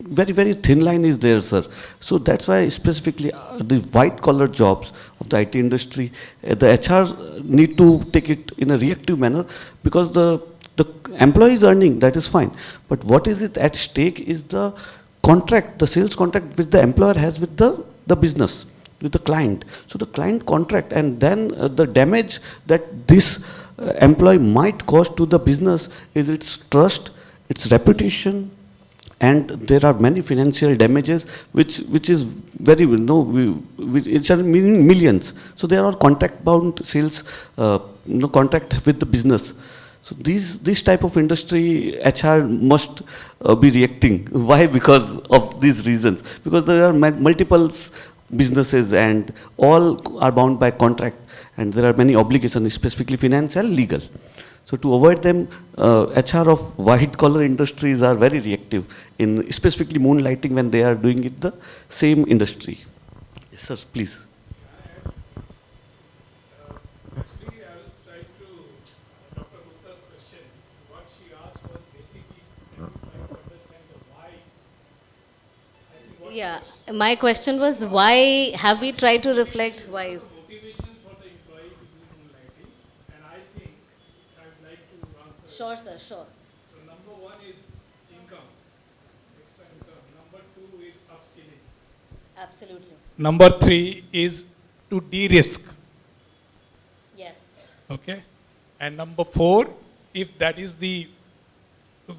very, very thin line is there, sir. So that's why specifically the white collar jobs of the IT industry, the HRs need to take it in a reactive manner because the employee is earning, that is fine. But what is it at stake is the contract, the sales contract which the employer has with the business, with the client. So the client contract and then the damage that this employee might cause to the business is its trust, its reputation, and there are many financial damages which is very which are millions. So there are contract bound sales, contract with the business. So this type of industry HR must be reacting. Why? Because of these reasons. Because there are multiple businesses and all are bound by contract and there are many obligations, specifically financial, legal. So to avoid them, HR of white collar industries are very reactive in specifically moonlighting when they are doing it the same industry. Yes, sir, please. Actually, I was trying to Dr. Gupta's question. What she asked was basically trying to understand the why. I think what Yeah, my question was why have we tried to reflect why is motivation for the employee to do moonlighting, and I think I'd like to answer. Sure, sir, sure. So number one is income, extra income. Number two is upskilling. Absolutely. Number three is to de-risk. Yes. Yes. Okay. And number 4, if that is the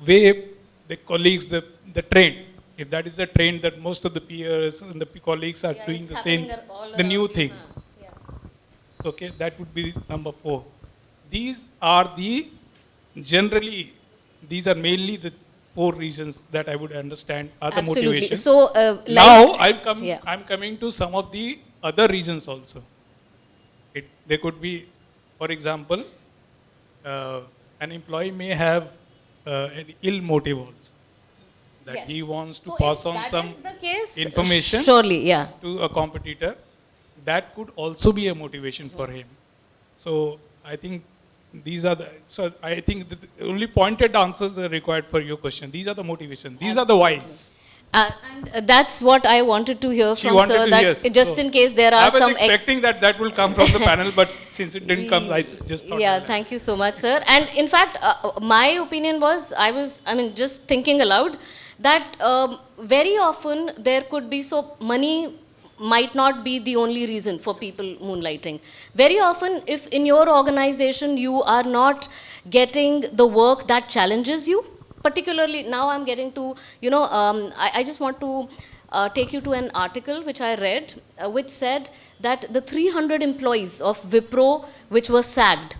way the colleagues, the trend, if that is the trend that most of the peers and the colleagues are Yeah, doing it's the happening same, all the new around you. thing. Huh? Yeah. Okay, that would be number 4. These are the generally, these are mainly the 4 reasons that I would understand are the Absolutely. motivations. So, Now yeah. I'm coming to some of the other reasons also. There could be, for example, uh, an employee may have an ill motive also, that he Yes. wants to So pass if on that some is the case, information surely, yeah. to a competitor. That could also be a motivation for him. So I think so I think the only pointed answers are required for your question. These are the motivations. These are the Absolutely. whys. And that's what I wanted to hear She from wanted sir, to hear. that just So in case there I are was some expecting that will come from the panel, but since it didn't come, I just thought. Yeah, thank you so much, sir. And in fact, my opinion was, I mean, just thinking aloud, that very often there could be, so money might not be the only reason for people moonlighting. Very often, if in your organization you are not getting the work that challenges you, particularly now I'm getting to, I just want to take you to an article which I read, which said that the 300 employees of Wipro which were sacked,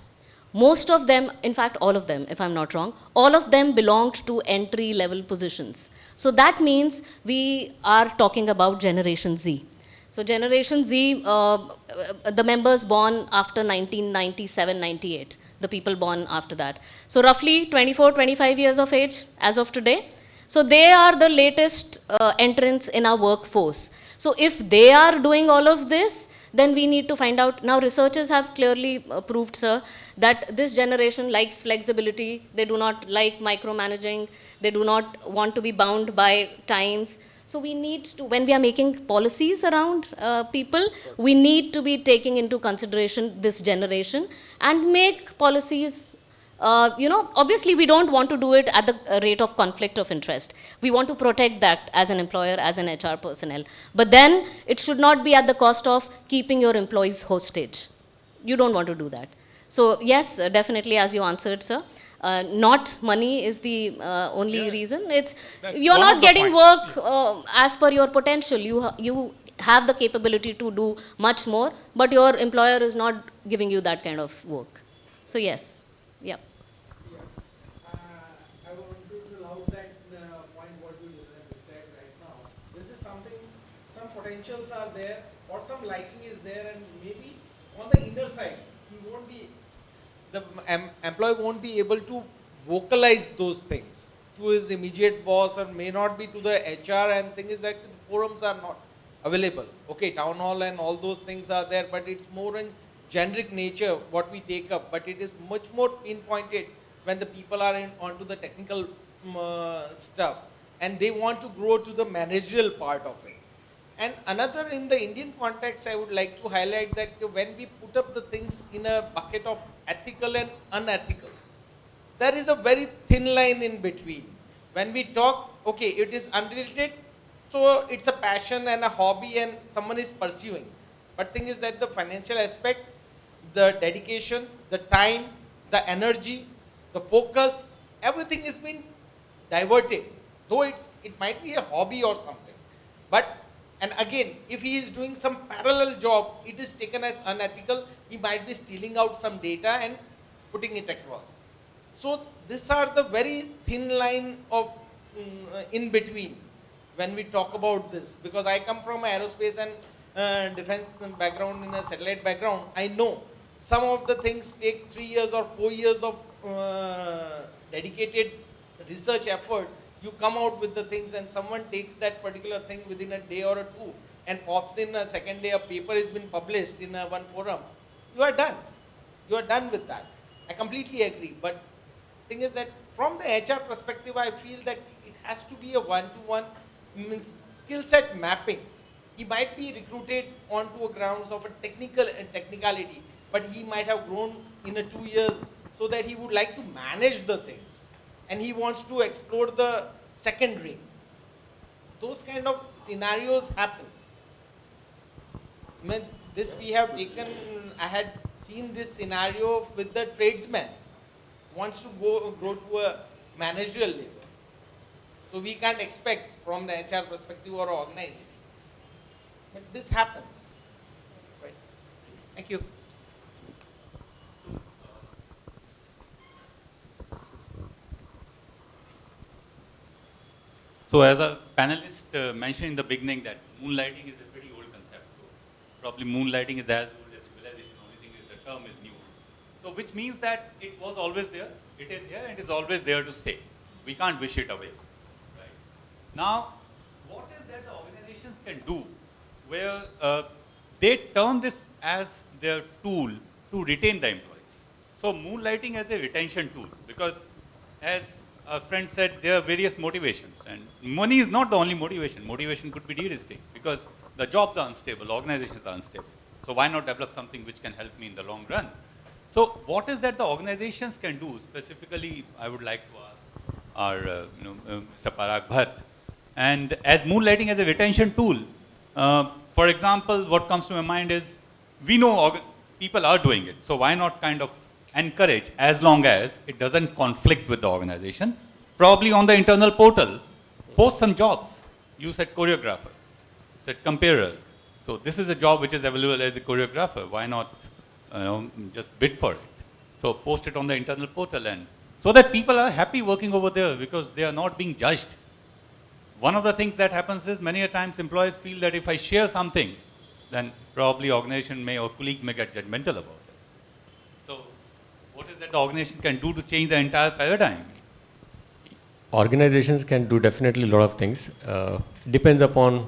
most of them, in fact all of them if I'm not wrong, all of them belonged to entry level positions. So that means we are talking about Generation Z. So Generation Z, the members born after 1997, 98, the people born after that. So roughly 24, 25 years of age as of today. So they are the latest entrants in our workforce. So if they are doing all of this, then we need to find out. Now researchers have clearly proved, sir, that this generation likes flexibility. They do not like micromanaging. They do not want to be bound by times. So we need to, when we are making policies around people, we need to be taking into consideration this generation and make policies. Obviously we don't want to do it at the rate of conflict of interest. We want to protect that as an employer, as an HR personnel. But then it should not be at the cost of keeping your employees hostage. You don't want to do that. So yes, definitely, as you answered, sir, not money is the only reason. It's That's you're one not of the getting points. work as per your potential. You have the capability to do much more, but your employer is not giving you that kind of work. So yes, yeah. I want to love that point what you described right now. This is something, some potentials are there or some liking is there, and maybe on the inner side, he won't be, the employee won't be able to vocalize those things to his immediate boss, or may not be to the HR, and thing is that the forums are not available. Okay, town hall and all those things are there, but it's more in generic nature what we take up, but it is much more pinpointed when the people are onto the technical stuff, and they want to grow to the managerial part of it. And another, in the Indian context, I would like to highlight that when we put up the things in a bucket of ethical and unethical, there is a very thin line in between. When we talk, okay, it is unrelated, so it's a passion and a hobby and someone is pursuing. But thing is that the financial aspect, the dedication, the time, the energy, the focus, everything is being diverted. Though it might be a hobby or something. But, and again, if he is doing some parallel job, it is taken as unethical. He might be stealing out some data and putting it across. So these are the very thin line of in between when we talk about this. Because I come from aerospace and defense background, in a satellite background, I know some of the things takes 3 years or 4 years of dedicated research effort. You come out with the things, and someone takes that particular thing within a day or a two and pops in a second day, a paper has been published in one forum. You are done. You are done with that. I completely agree. But thing is that from the HR perspective, I feel that it has to be a one-to-one skill set mapping. He might be recruited onto a grounds of a technicality, but he might have grown in a 2 years so that he would like to manage the things, and he wants to explore the second ring. Those kind of scenarios happen. I mean, this we have taken, I had seen this scenario with the tradesman wants to grow to a managerial level. So we can't expect from the HR perspective or organization. But this happens. Right. Thank you. So as a panelist mentioned in the beginning that moonlighting is a pretty old concept. So probably moonlighting is as old as civilization. Only thing is the term is new. So which means that it was always there, it is here, and it is always there to stay. We can't wish it away. Right? Now, what is that the organizations can do where they turn this as their tool to retain the employees? So moonlighting as a retention tool, because as a friend said, there are various motivations, and money is not the only motivation. Motivation could be de-risking because the jobs are unstable, organizations are unstable. So why not develop something which can help me in the long run? So what is that the organizations can do? Specifically, I would like to ask our Mr. Parag Bhatt. And as moonlighting as a retention tool, for example, what comes to my mind is we know people are doing it. So why not kind of encourage, as long as it doesn't conflict with the organization, probably on the internal portal, post some jobs. You said choreographer, you said comparer. So this is a job which is available as a choreographer. Why not just bid for it? So post it on the internal portal, and so that people are happy working over there because they are not being judged. One of the things that happens is many a times employees feel that if I share something, then probably organization may or colleagues may get judgmental about it. So what is that the organization can do to change the entire paradigm? Organizations can do definitely a lot of things. Depends upon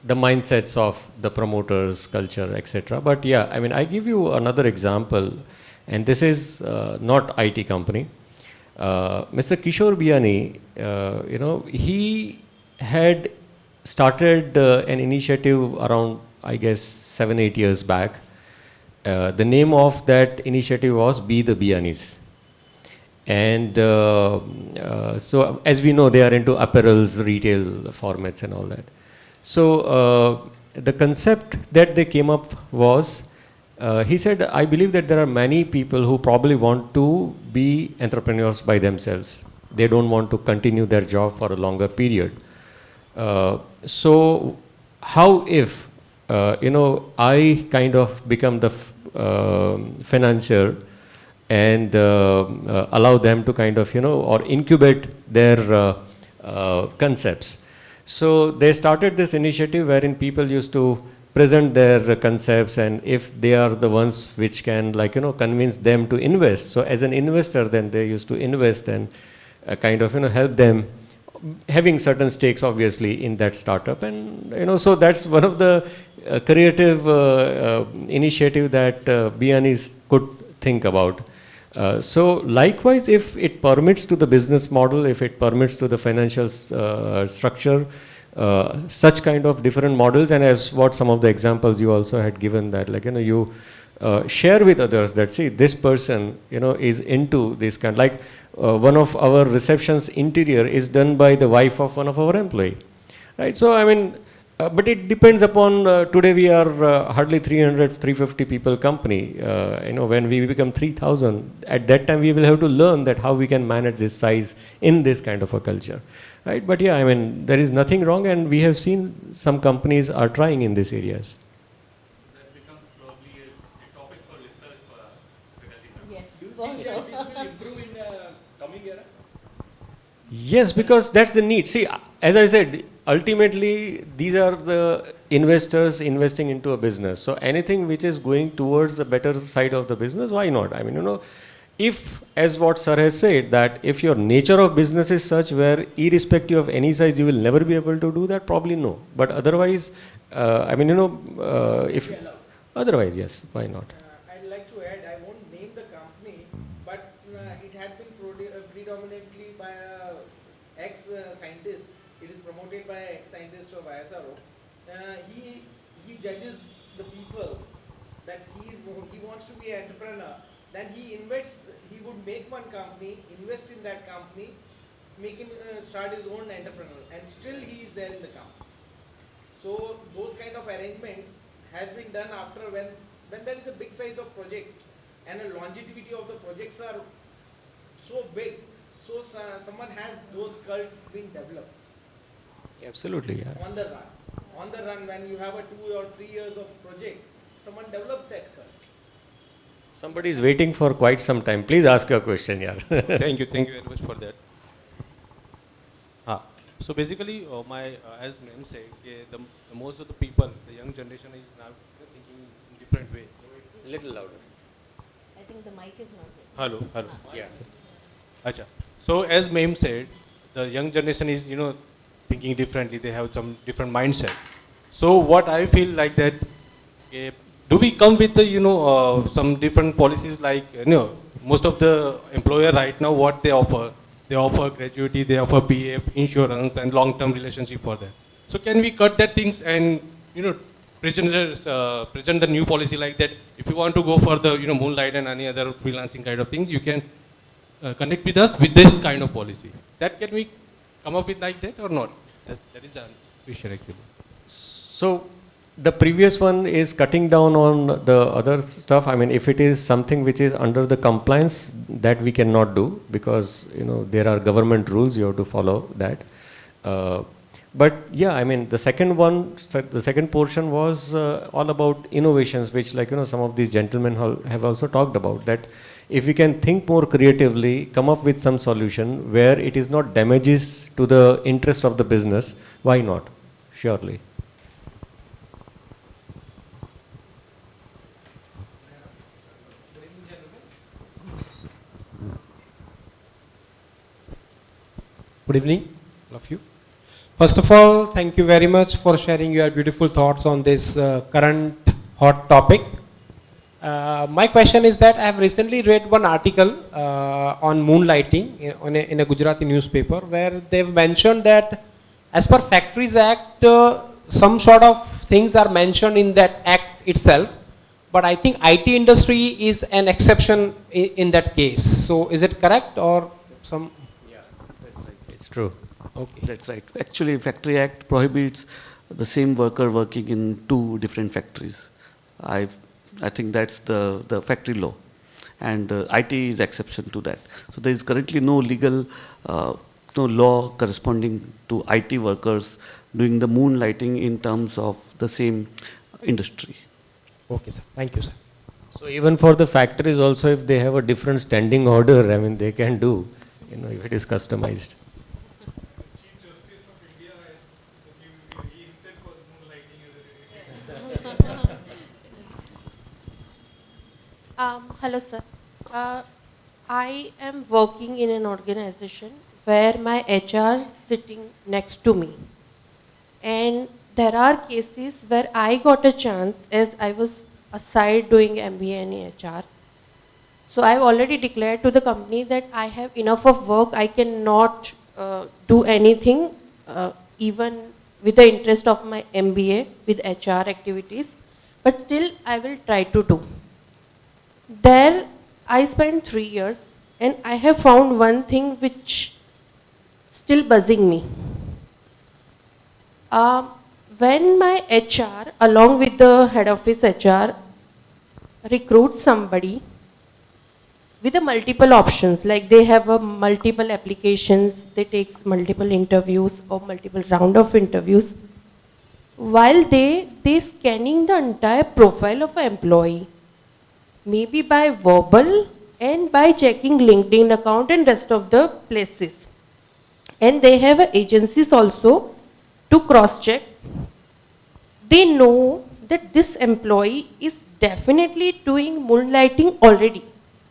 the mindsets of the promoters, culture, etc. But yeah, I mean, I give you another example, and this is not IT company. Mr. Kishore Biani, he had started an initiative around, I guess, 7-8 years back. The name of that initiative was Be the Bianis. And so as we know, they are into apparels, retail formats and all that. So the concept that they came up was, he said, I believe that there are many people who probably want to be entrepreneurs by themselves. They don't want to continue their job for a longer period. So how if, I kind of become the financier and allow them to kind of, or incubate their concepts. So they started this initiative wherein people used to present their concepts, and if they are the ones which can convince them to invest. So as an investor, then they used to invest and kind of help them having certain stakes obviously in that startup. And so that's one of the creative initiative that Bianis could think about. So likewise, if it permits to the business model, if it permits to the financial structure, such kind of different models, and as what some of the examples you also had given, that you share with others that, see, this person is into this kind, like one of our receptions interior is done by the wife of one of our employee, right? So I mean, but it depends upon, today we are hardly 300, 350 people company. When we become 3,000, at that time we will have to learn that how we can manage this size in this kind of a culture, right? But yeah, I mean, there is nothing wrong, and we have seen some companies are trying in these areas. That becomes probably a topic for research for faculty. Yes, Do you for think sure. that this will improve in coming era? Yes, because that's the need. See, as I said, ultimately these are the investors investing into a business. So anything which is going towards the better side of the business, why not? I mean, if, as what sir has said, that if your nature of business is such where irrespective of any size you will never be able to do that, probably no. But otherwise, I mean, if otherwise, yes, why not? I'd like to add, I won't name the company, but it had been predominantly by a ex-scientist. It is promoted by an ex-scientist of ISRO. He judges the people that he wants to be an entrepreneur. Then he invests. He would make one company, invest in that company, make him start his own entrepreneur, and still he is there in the company. So those kind of arrangements has been done after when there is a big size of project. and the longevity of the projects are so big, so someone has those cult being developed. Absolutely, yeah. On the run. On the run, when you have a 2 or 3 years of project, someone develops that cult. Somebody is waiting for quite some time. Please ask your question, yeah. Thank you very much for that. So basically, as ma'am said, the most of the people, the young generation is now thinking in different way. Little louder. I think the mic is not there. Hello. Yeah. Acha. So as ma'am said, the young generation is, thinking differently. They have some different mindset. So what I feel like that, do we come with some different policies like, most of the employer right now, what they offer gratuity, they offer PF, insurance and long-term relationship for that. So can we cut that things and, present the new policy like that? If you want to go for the, Moonlight and any other freelancing kind of things, you can connect with us with this kind of policy. That can we come up with like that or not? That is the question actually. So the previous one is cutting down on the other stuff. I mean, if it is something which is under the compliance, that we cannot do because, there are government rules, you have to follow that. But yeah, I mean, the second portion was all about innovations, which some of these gentlemen have also talked about, that if we can think more creatively, come up with some solution where it is not damages to the interest of the business, why not? Surely. Good evening, all of you. First of all, thank you very much for sharing your beautiful thoughts on this current hot topic. My question is that I have recently read one article on moonlighting in a Gujarati newspaper where they've mentioned that as per Factories Act, some sort of things are mentioned in that act itself, but I think IT industry is an exception in that case. So is it correct or some? It's true. Okay. That's right. Actually, Factory Act prohibits the same worker working in two different factories. I think that's the factory law, and IT is exception to that. So there is currently no legal, no law corresponding to IT workers doing the moonlighting in terms of the same industry. Okay, sir. Thank you, sir. So even for the factories also, if they have a different standing order, I mean, they can do, if it is customized. Hello, sir. I am working in an organization where my HR is sitting next to me. And there are cases where I got a chance as I was aside doing MBA in HR. So I've already declared to the company that I have enough of work. I cannot do anything even with the interest of my MBA with HR activities. But still, I will try to do. There, I spent 3 years and I have found one thing which still buzzing me. When my HR, along with the head office HR, recruits somebody with a multiple options, like they have a multiple applications, they take multiple interviews or multiple round of interviews, while they scanning the entire profile of an employee, maybe by verbal and by checking LinkedIn account and rest of the places. And they have agencies also to cross-check. They know that this employee is definitely doing moonlighting already,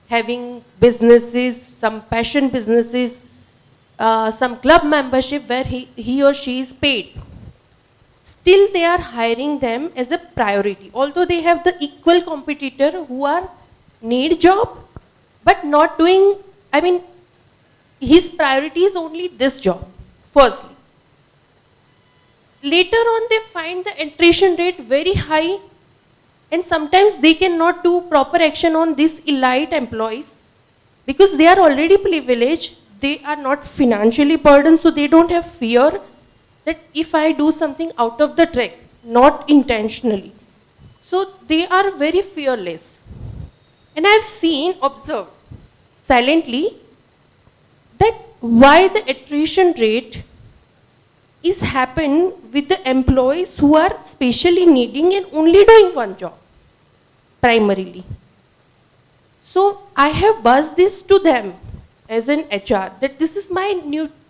having businesses, some passion businesses, some club membership where he or she is paid. Still they are hiring them as a priority, although they have the equal competitor who are need job, but not doing, I mean, his priority is only this job, firstly. Later on they find the attrition rate very high, and sometimes they cannot do proper action on these elite employees because they are already privileged, they are not financially burdened, so they don't have fear that if I do something out of the track, not intentionally. So they are very fearless. And I've seen, observed silently that why the attrition rate is happen with the employees who are specially needing and only doing one job primarily. So I have buzzed this to them as an HR that this is my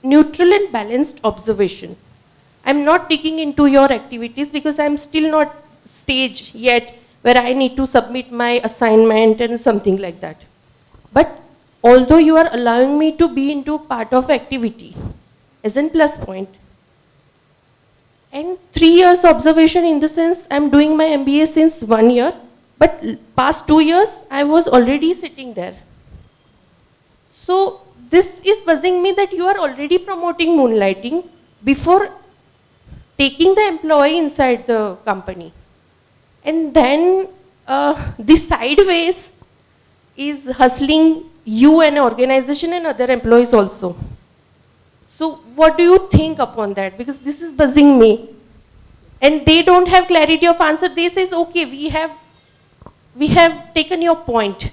neutral and balanced observation. I'm not digging into your activities because I'm still not stage yet where I need to submit my assignment and something like that. But although you are allowing me to be into part of activity as a plus point, and 3 years observation in the sense I'm doing my MBA since 1 year, but past 2 years I was already sitting there. So this is buzzing me that you are already promoting moonlighting before taking the employee inside the company. And then the sideways is hustling you and organization and other employees also. So what do you think upon that? Because this is buzzing me. And they don't have clarity of answer. They says, okay, we have taken your point.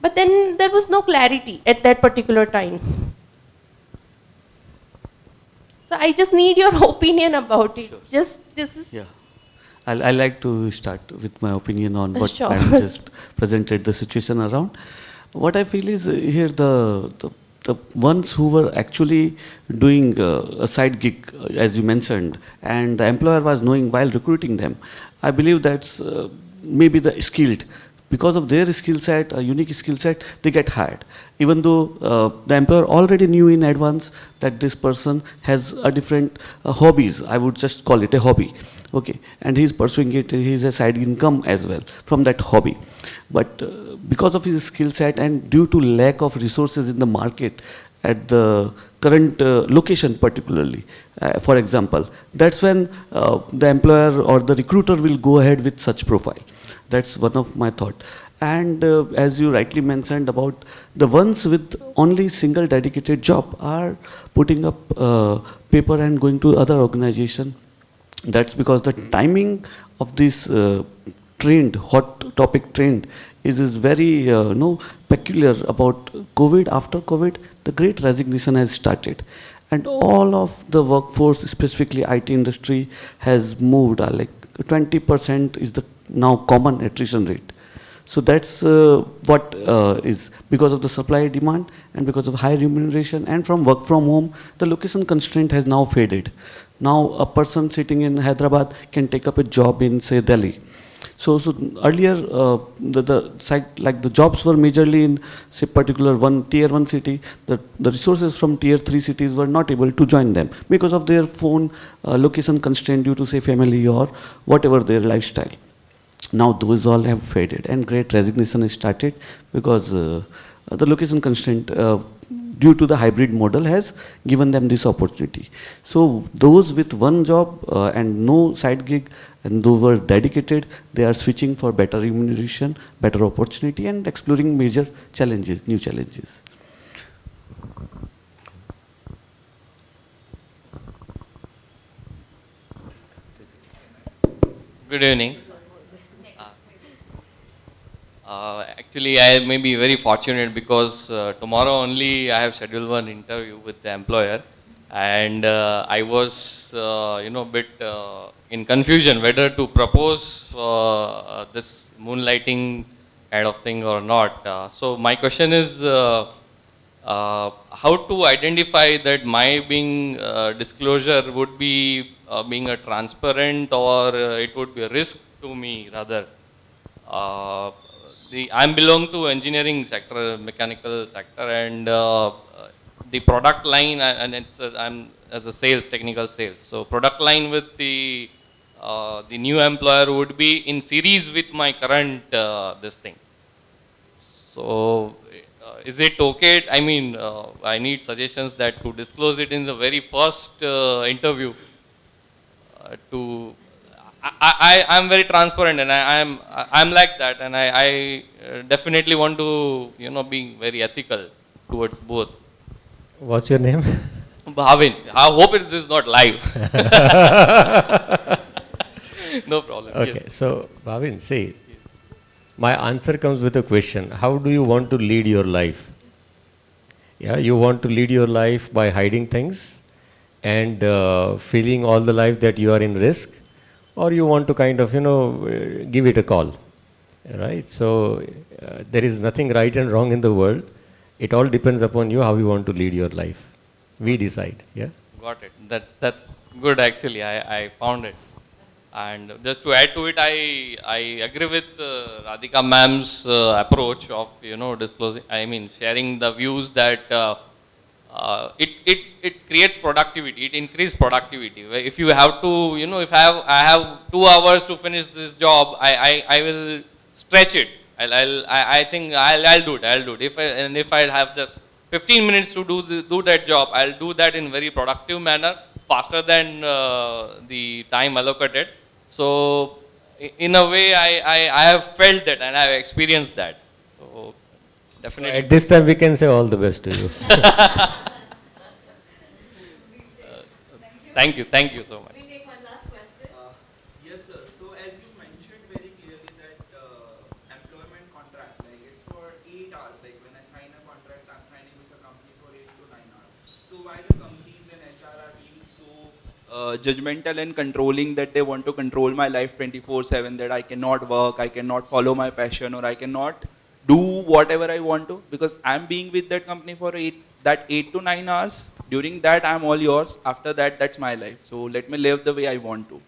But then there was no clarity at that particular time. So I just need your opinion about it. Sure. Just this is. Yeah. I like to start with my opinion on what Sure. Madam just presented the situation around. What I feel is here the ones who were actually doing a side gig, as you mentioned, and the employer was knowing while recruiting them, I believe that's maybe the skilled. Because of their skill set, a unique skill set, they get hired. Even though the employer already knew in advance that this person has a different hobbies, I would just call it a hobby. Okay, and he's pursuing it, he's a side income as well from that hobby. But because of his skill set and due to lack of resources in the market at the current location particularly, for example, that's when the employer or the recruiter will go ahead with such profile. That's one of my thought. And as you rightly mentioned about the ones with only single dedicated job are putting up paper and going to other organization. That's because the timing of this trend, hot topic trend, is very peculiar about COVID. After COVID, the great resignation has started. And all of the workforce, specifically IT industry, has moved. Like 20% is the now common attrition rate. So that's what is because of the supply demand and because of high remuneration and from work from home, the location constraint has now faded. Now a person sitting in Hyderabad can take up a job in say Delhi. So earlier the site like the jobs were majorly in say particular tier 1 city. The resources from tier 3 cities were not able to join them because of their phone location constraint due to say family or whatever their lifestyle. Now those all have faded and great resignation has started because the location constraint due to the hybrid model has given them this opportunity. So those with one job and no side gig and those were dedicated, they are switching for better remuneration, better opportunity and exploring major challenges, new challenges. Good evening. Actually, I may be very fortunate because tomorrow only I have scheduled one interview with the employer, and I was, bit in confusion whether to propose this moonlighting kind of thing or not. So my question is, how to identify that my being disclosure would be being a transparent or it would be a risk to me rather. I belong to engineering sector, mechanical sector, and the product line, and I'm as a sales, technical sales. So product line with the new employer would be in series with my current this thing. So is it okay? I mean, I need suggestions that to disclose it in the very first interview. I'm very transparent and I'm like that, and I definitely want to be very ethical towards both. What's your name? Bhavin. I hope this is not live. No problem. Okay, Yes. so Bhavin, see, my answer comes with a question. How do you want to lead your life? Yeah, you want to lead your life by hiding things and feeling all the life that you are in risk, or you want to kind of, give it a call, right? So there is nothing right and wrong in the world. It all depends upon you how you want to lead your life. We decide, yeah? Got it. That's good actually. I found it. And just to add to it, I agree with Radhika ma'am's approach of disclosing. I mean sharing the views that it creates productivity. It increases productivity. If you have to if I have 2 hours to finish this job, I will stretch it. I think I'll do it. I'll do it. If I have just 15 minutes to do that job, I'll do that in very productive manner, faster than the time allocated. So in a way, I have felt that and I have experienced that. So definitely. At this time, we can say all the best to you. Thank you so much. Yes, sir. So as you mentioned very clearly that employment contract, like it's for 8 hours. Like when I sign a contract, I'm signing with a company for 8 to 9 hours. So why the companies and HR are being so judgmental and controlling that they want to control my life 24/7, that I cannot work, I cannot follow my passion, or I cannot do whatever I want to, because I'm being with that company for 8 to 9 hours. During that, I'm all yours. After that, that's my life. So let me live the way I want to.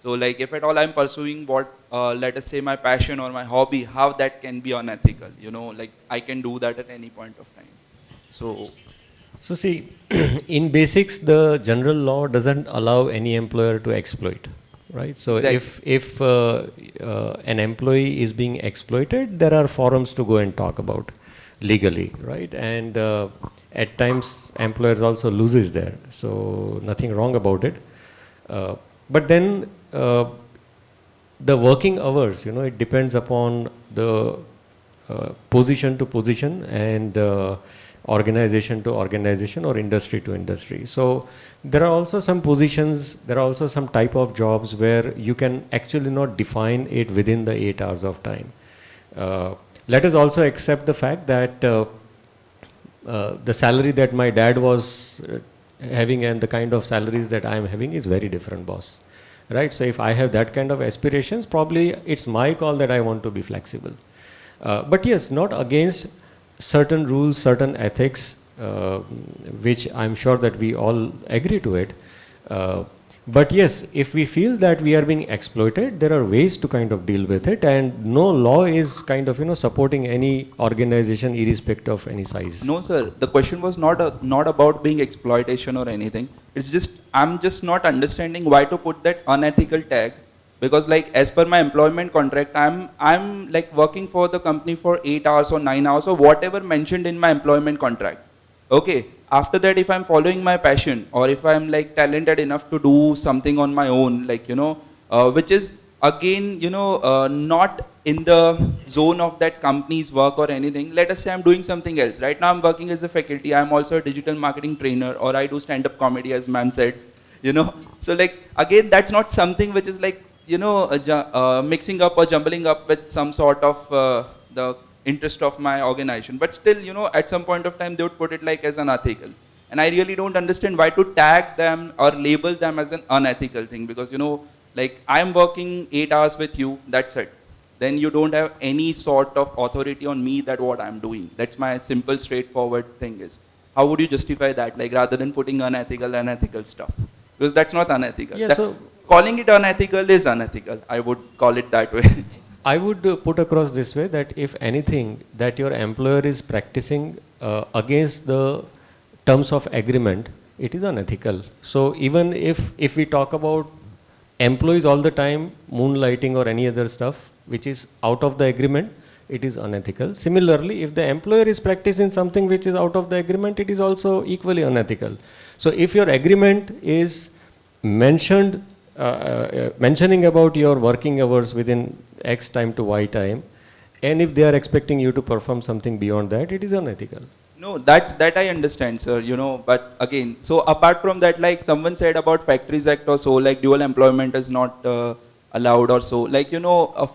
So like if at all I'm pursuing what, let us say my passion or my hobby, how that can be unethical, like I can do that at any point of time. So see, in basics, the general law doesn't allow any employer to exploit, right? So Exactly. if an employee is being exploited, there are forums to go and talk about legally, right? And at times, employers also loses there, so nothing wrong about it. But then the working hours, it depends upon the position to position and organization to organization or industry to industry. So there are also some positions, there are also some type of jobs where you can actually not define it within the 8 hours of time. Let us also accept the fact that the salary that my dad was having and the kind of salaries that I am having is very different, boss. Right? So if I have that kind of aspirations, probably it's my call that I want to be flexible. But yes, not against certain rules, certain ethics, which I'm sure that we all agree to it. But yes, if we feel that we are being exploited, there are ways to kind of deal with it, and no law is kind of supporting any organization irrespective of any size. No, sir. The question was not about being exploitation or anything. It's just I'm just not understanding why to put that unethical tag, because like as per my employment contract, I'm like working for the company for 8 hours or 9 hours or whatever mentioned in my employment contract. Okay. After that, if I'm following my passion, or if I'm like talented enough to do something on my own, like which is again not in the zone of that company's work or anything. Let us say I'm doing something else. Right now I'm working as a faculty. I'm also a digital marketing trainer, or I do stand-up comedy, as ma'am said. So like again, that's not something which is like mixing up or jumbling up with some sort of the interest of my organization. But still, at some point of time, they would put it like as unethical. And I really don't understand why to tag them or label them as an unethical thing, because, like I'm working 8 hours with you, that's it. Then you don't have any sort of authority on me that what I'm doing. That's my simple, straightforward thing is. How would you justify that? Like rather than putting unethical stuff? Because that's not unethical. Yeah, so calling it unethical is unethical. I would call it that way. I would put across this way that if anything that your employer is practicing against the terms of agreement, it is unethical. So even if we talk about employees all the time, moonlighting or any other stuff which is out of the agreement, it is unethical. Similarly, if the employer is practicing something which is out of the agreement, it is also equally unethical. So if your agreement is mentioning about your working hours within X time to Y time, and if they are expecting you to perform something beyond that, it is unethical. No, that I understand, sir, but again, so apart from that, like someone said about Factories Act or so, like dual employment is not allowed or so. Like,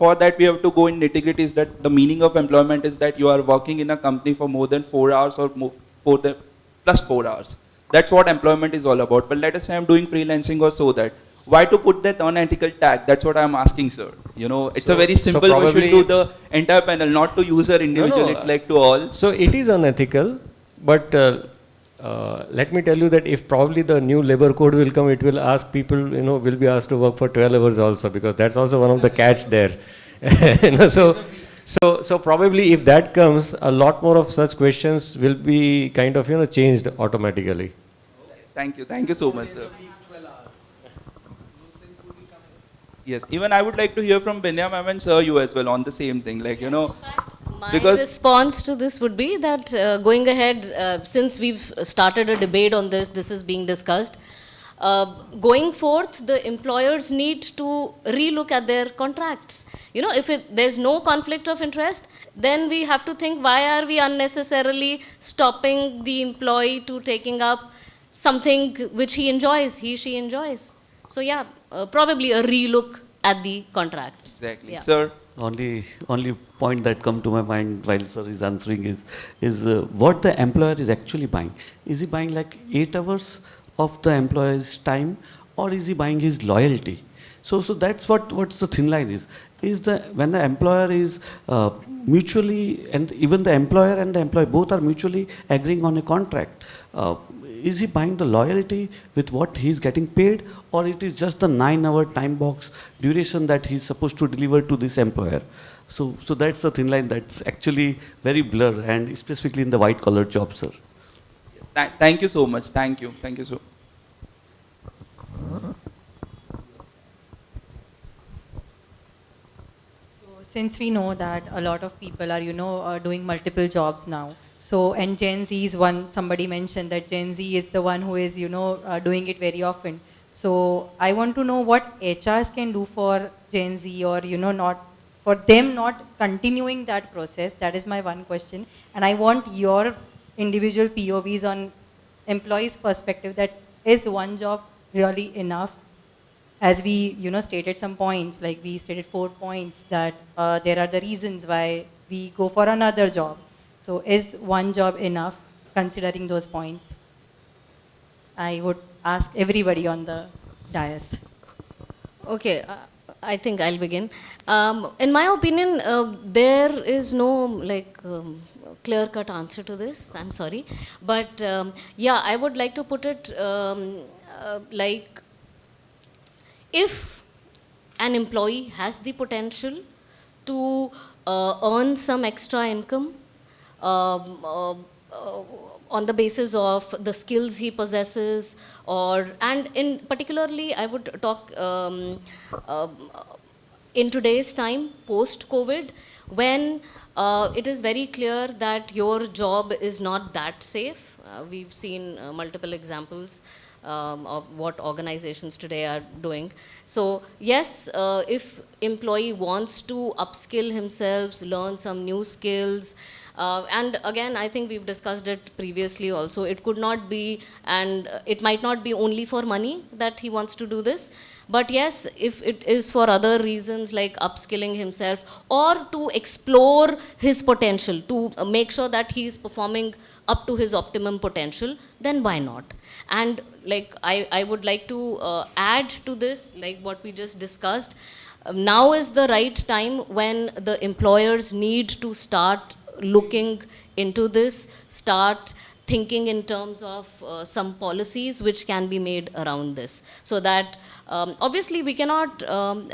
for that we have to go in nitty-gritty is that the meaning of employment is that you are working in a company for more than 4 hours or more, plus 4 hours. That's what employment is all about. But let us say I'm doing freelancing or so that. Why to put that unethical tag? That's what I'm asking, sir. It's a very simple question to the entire panel, not to user individual. It's like to all. So it is unethical, but let me tell you that if probably the new labor code will come, it will ask people, will be asked to work for 12 hours also, because that's also one of the catch there. So probably if that comes, a lot more of such questions will be kind of, changed automatically. Thank you so much, sir. Yes, even I would like to hear from Benya ma'am and sir you as well on the same thing, My because response to this would be that going ahead, since we've started a debate on this is being discussed. Going forth, the employers need to relook at their contracts. If there's no conflict of interest, then we have to think, why are we unnecessarily stopping the employee to taking up something which he she enjoys. So yeah, probably a relook at the contracts. Exactly. Yeah. Sir? Only point that come to my mind while sir is answering is what the employer is actually buying. Is he buying like 8 hours of the employer's time, or is he buying his loyalty? So that's what's the thin line is when the employer is mutually, and even the employer and the employee both are mutually agreeing on a contract. Is he buying the loyalty with what he's getting paid, or it is just the 9-hour time box duration that he's supposed to deliver to this employer? So that's the thin line that's actually very blur, and specifically in the white collar jobs, sir. Thank you so much. Thank you so. Since we know that a lot of people are, doing multiple jobs now. So, and Gen Z is one, somebody mentioned that Gen Z is the one who is, doing it very often. So, I want to know what HRs can do for Gen Z or, for them not continuing that process. That is my one question. And I want your individual POVs on employees' perspective, that is one job really enough? As we, stated some points, like we stated 4 points that there are the reasons why we go for another job. So is one job enough, considering those points? I would ask everybody on the dais. Okay, I think I'll begin. In my opinion, there is no clear-cut answer to this. I'm sorry, but yeah, I would like to put it if an employee has the potential to earn some extra income on the basis of the skills he possesses, and in particularly I would talk in today's time, post-COVID, when it is very clear that your job is not that safe. We've seen multiple examples of what organizations today are doing. So yes, if employee wants to upskill himself, learn some new skills, and again, I think we've discussed it previously also, it could not be, and it might not be only for money that he wants to do this, but yes, if it is for other reasons like upskilling himself or to explore his potential, to make sure that he is performing up to his optimum potential, then why not? And I would like to add to this, like what we just discussed, now is the right time when the employers need to start looking into this, start thinking in terms of some policies which can be made around this. So that, obviously we cannot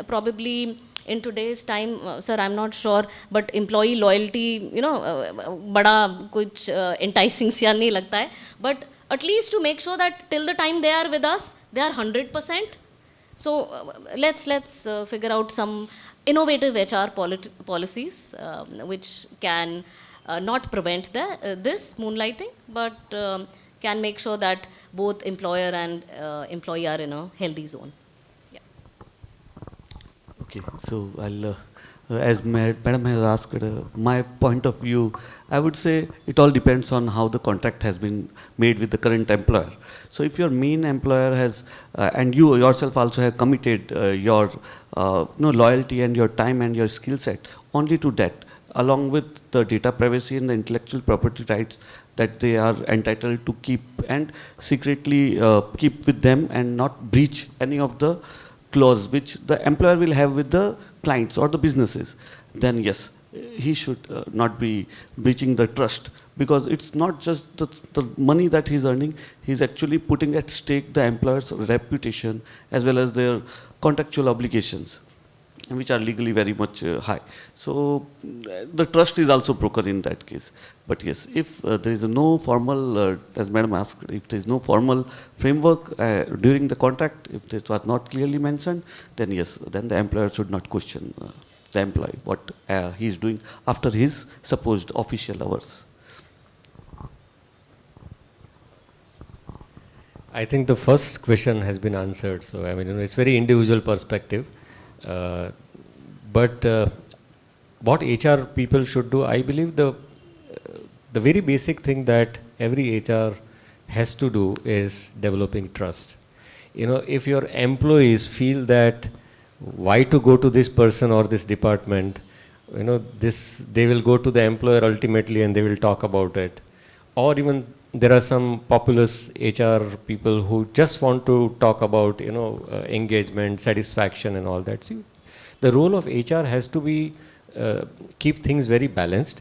probably in today's time, sir, I'm not sure, but employee loyalty, bada kuch enticing siya nahi lagta hai, but at least to make sure that till the time they are with us, they are 100%. So let's figure out some innovative HR policies which can not prevent this moonlighting, but can make sure that both employer and employee are in a healthy zone. Yeah. Okay, so as Madam has asked, my point of view, I would say it all depends on how the contract has been made with the current employer. So if your main employer has, and you yourself also have committed your loyalty and your time and your skill set only to that, along with the data privacy and the intellectual property rights that they are entitled to keep and secretly keep with them and not breach any of the clause which the employer will have with the clients or the businesses, then yes, he should not be breaching the trust, because it's not just the money that he's earning, he's actually putting at stake the employer's reputation as well as their contractual obligations, which are legally very much high. So the trust is also broken in that case. But yes, if there is no formal, as Madam asked, if there is no formal framework during the contract, if this was not clearly mentioned, then yes, then the employer should not question the employee, what he is doing after his supposed official hours. I think the first question has been answered. So I mean, it's very individual perspective. But what HR people should do, I believe the very basic thing that every HR has to do is developing trust. If your employees feel that why to go to this person or this department, they will go to the employer ultimately and they will talk about it. Or even there are some populous HR people who just want to talk about, engagement, satisfaction and all that. See, the role of HR has to be keep things very balanced.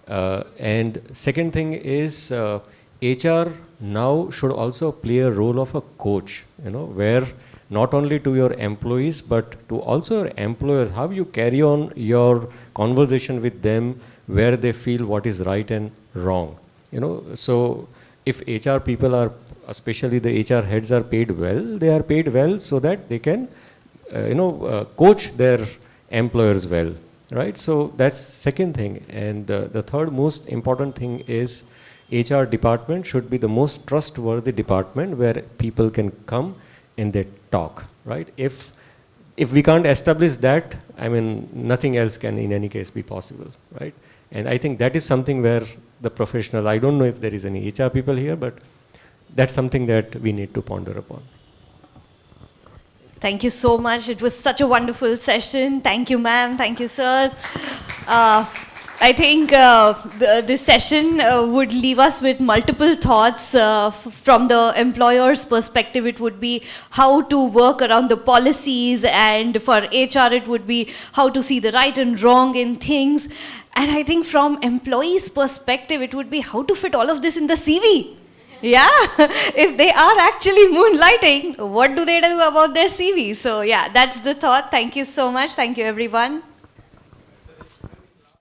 And second thing is HR now should also play a role of a coach, where not only to your employees but to also your employers, how you carry on your conversation with them, where they feel what is right and wrong. So if HR people are, especially the HR heads, are paid well, they are paid well so that they can coach their employers well, right? So that's second thing. And the third most important thing is HR department should be the most trustworthy department where people can come and they talk, right? If we can't establish that, I mean, nothing else can in any case be possible, right? And I think that is something where the professional, I don't know if there is any HR people here, but that's something that we need to ponder upon. Thank you so much. It was such a wonderful session. Thank you, ma'am. Thank you, sir. I think this session would leave us with multiple thoughts. From the employer's perspective, it would be how to work around the policies, and for HR, it would be how to see the right and wrong in things. And I think from employees' perspective, it would be how to fit all of this in the CV. Yeah, if they are actually moonlighting, what do they do about their CV? So yeah, that's the thought. Thank you so much. Thank you, everyone.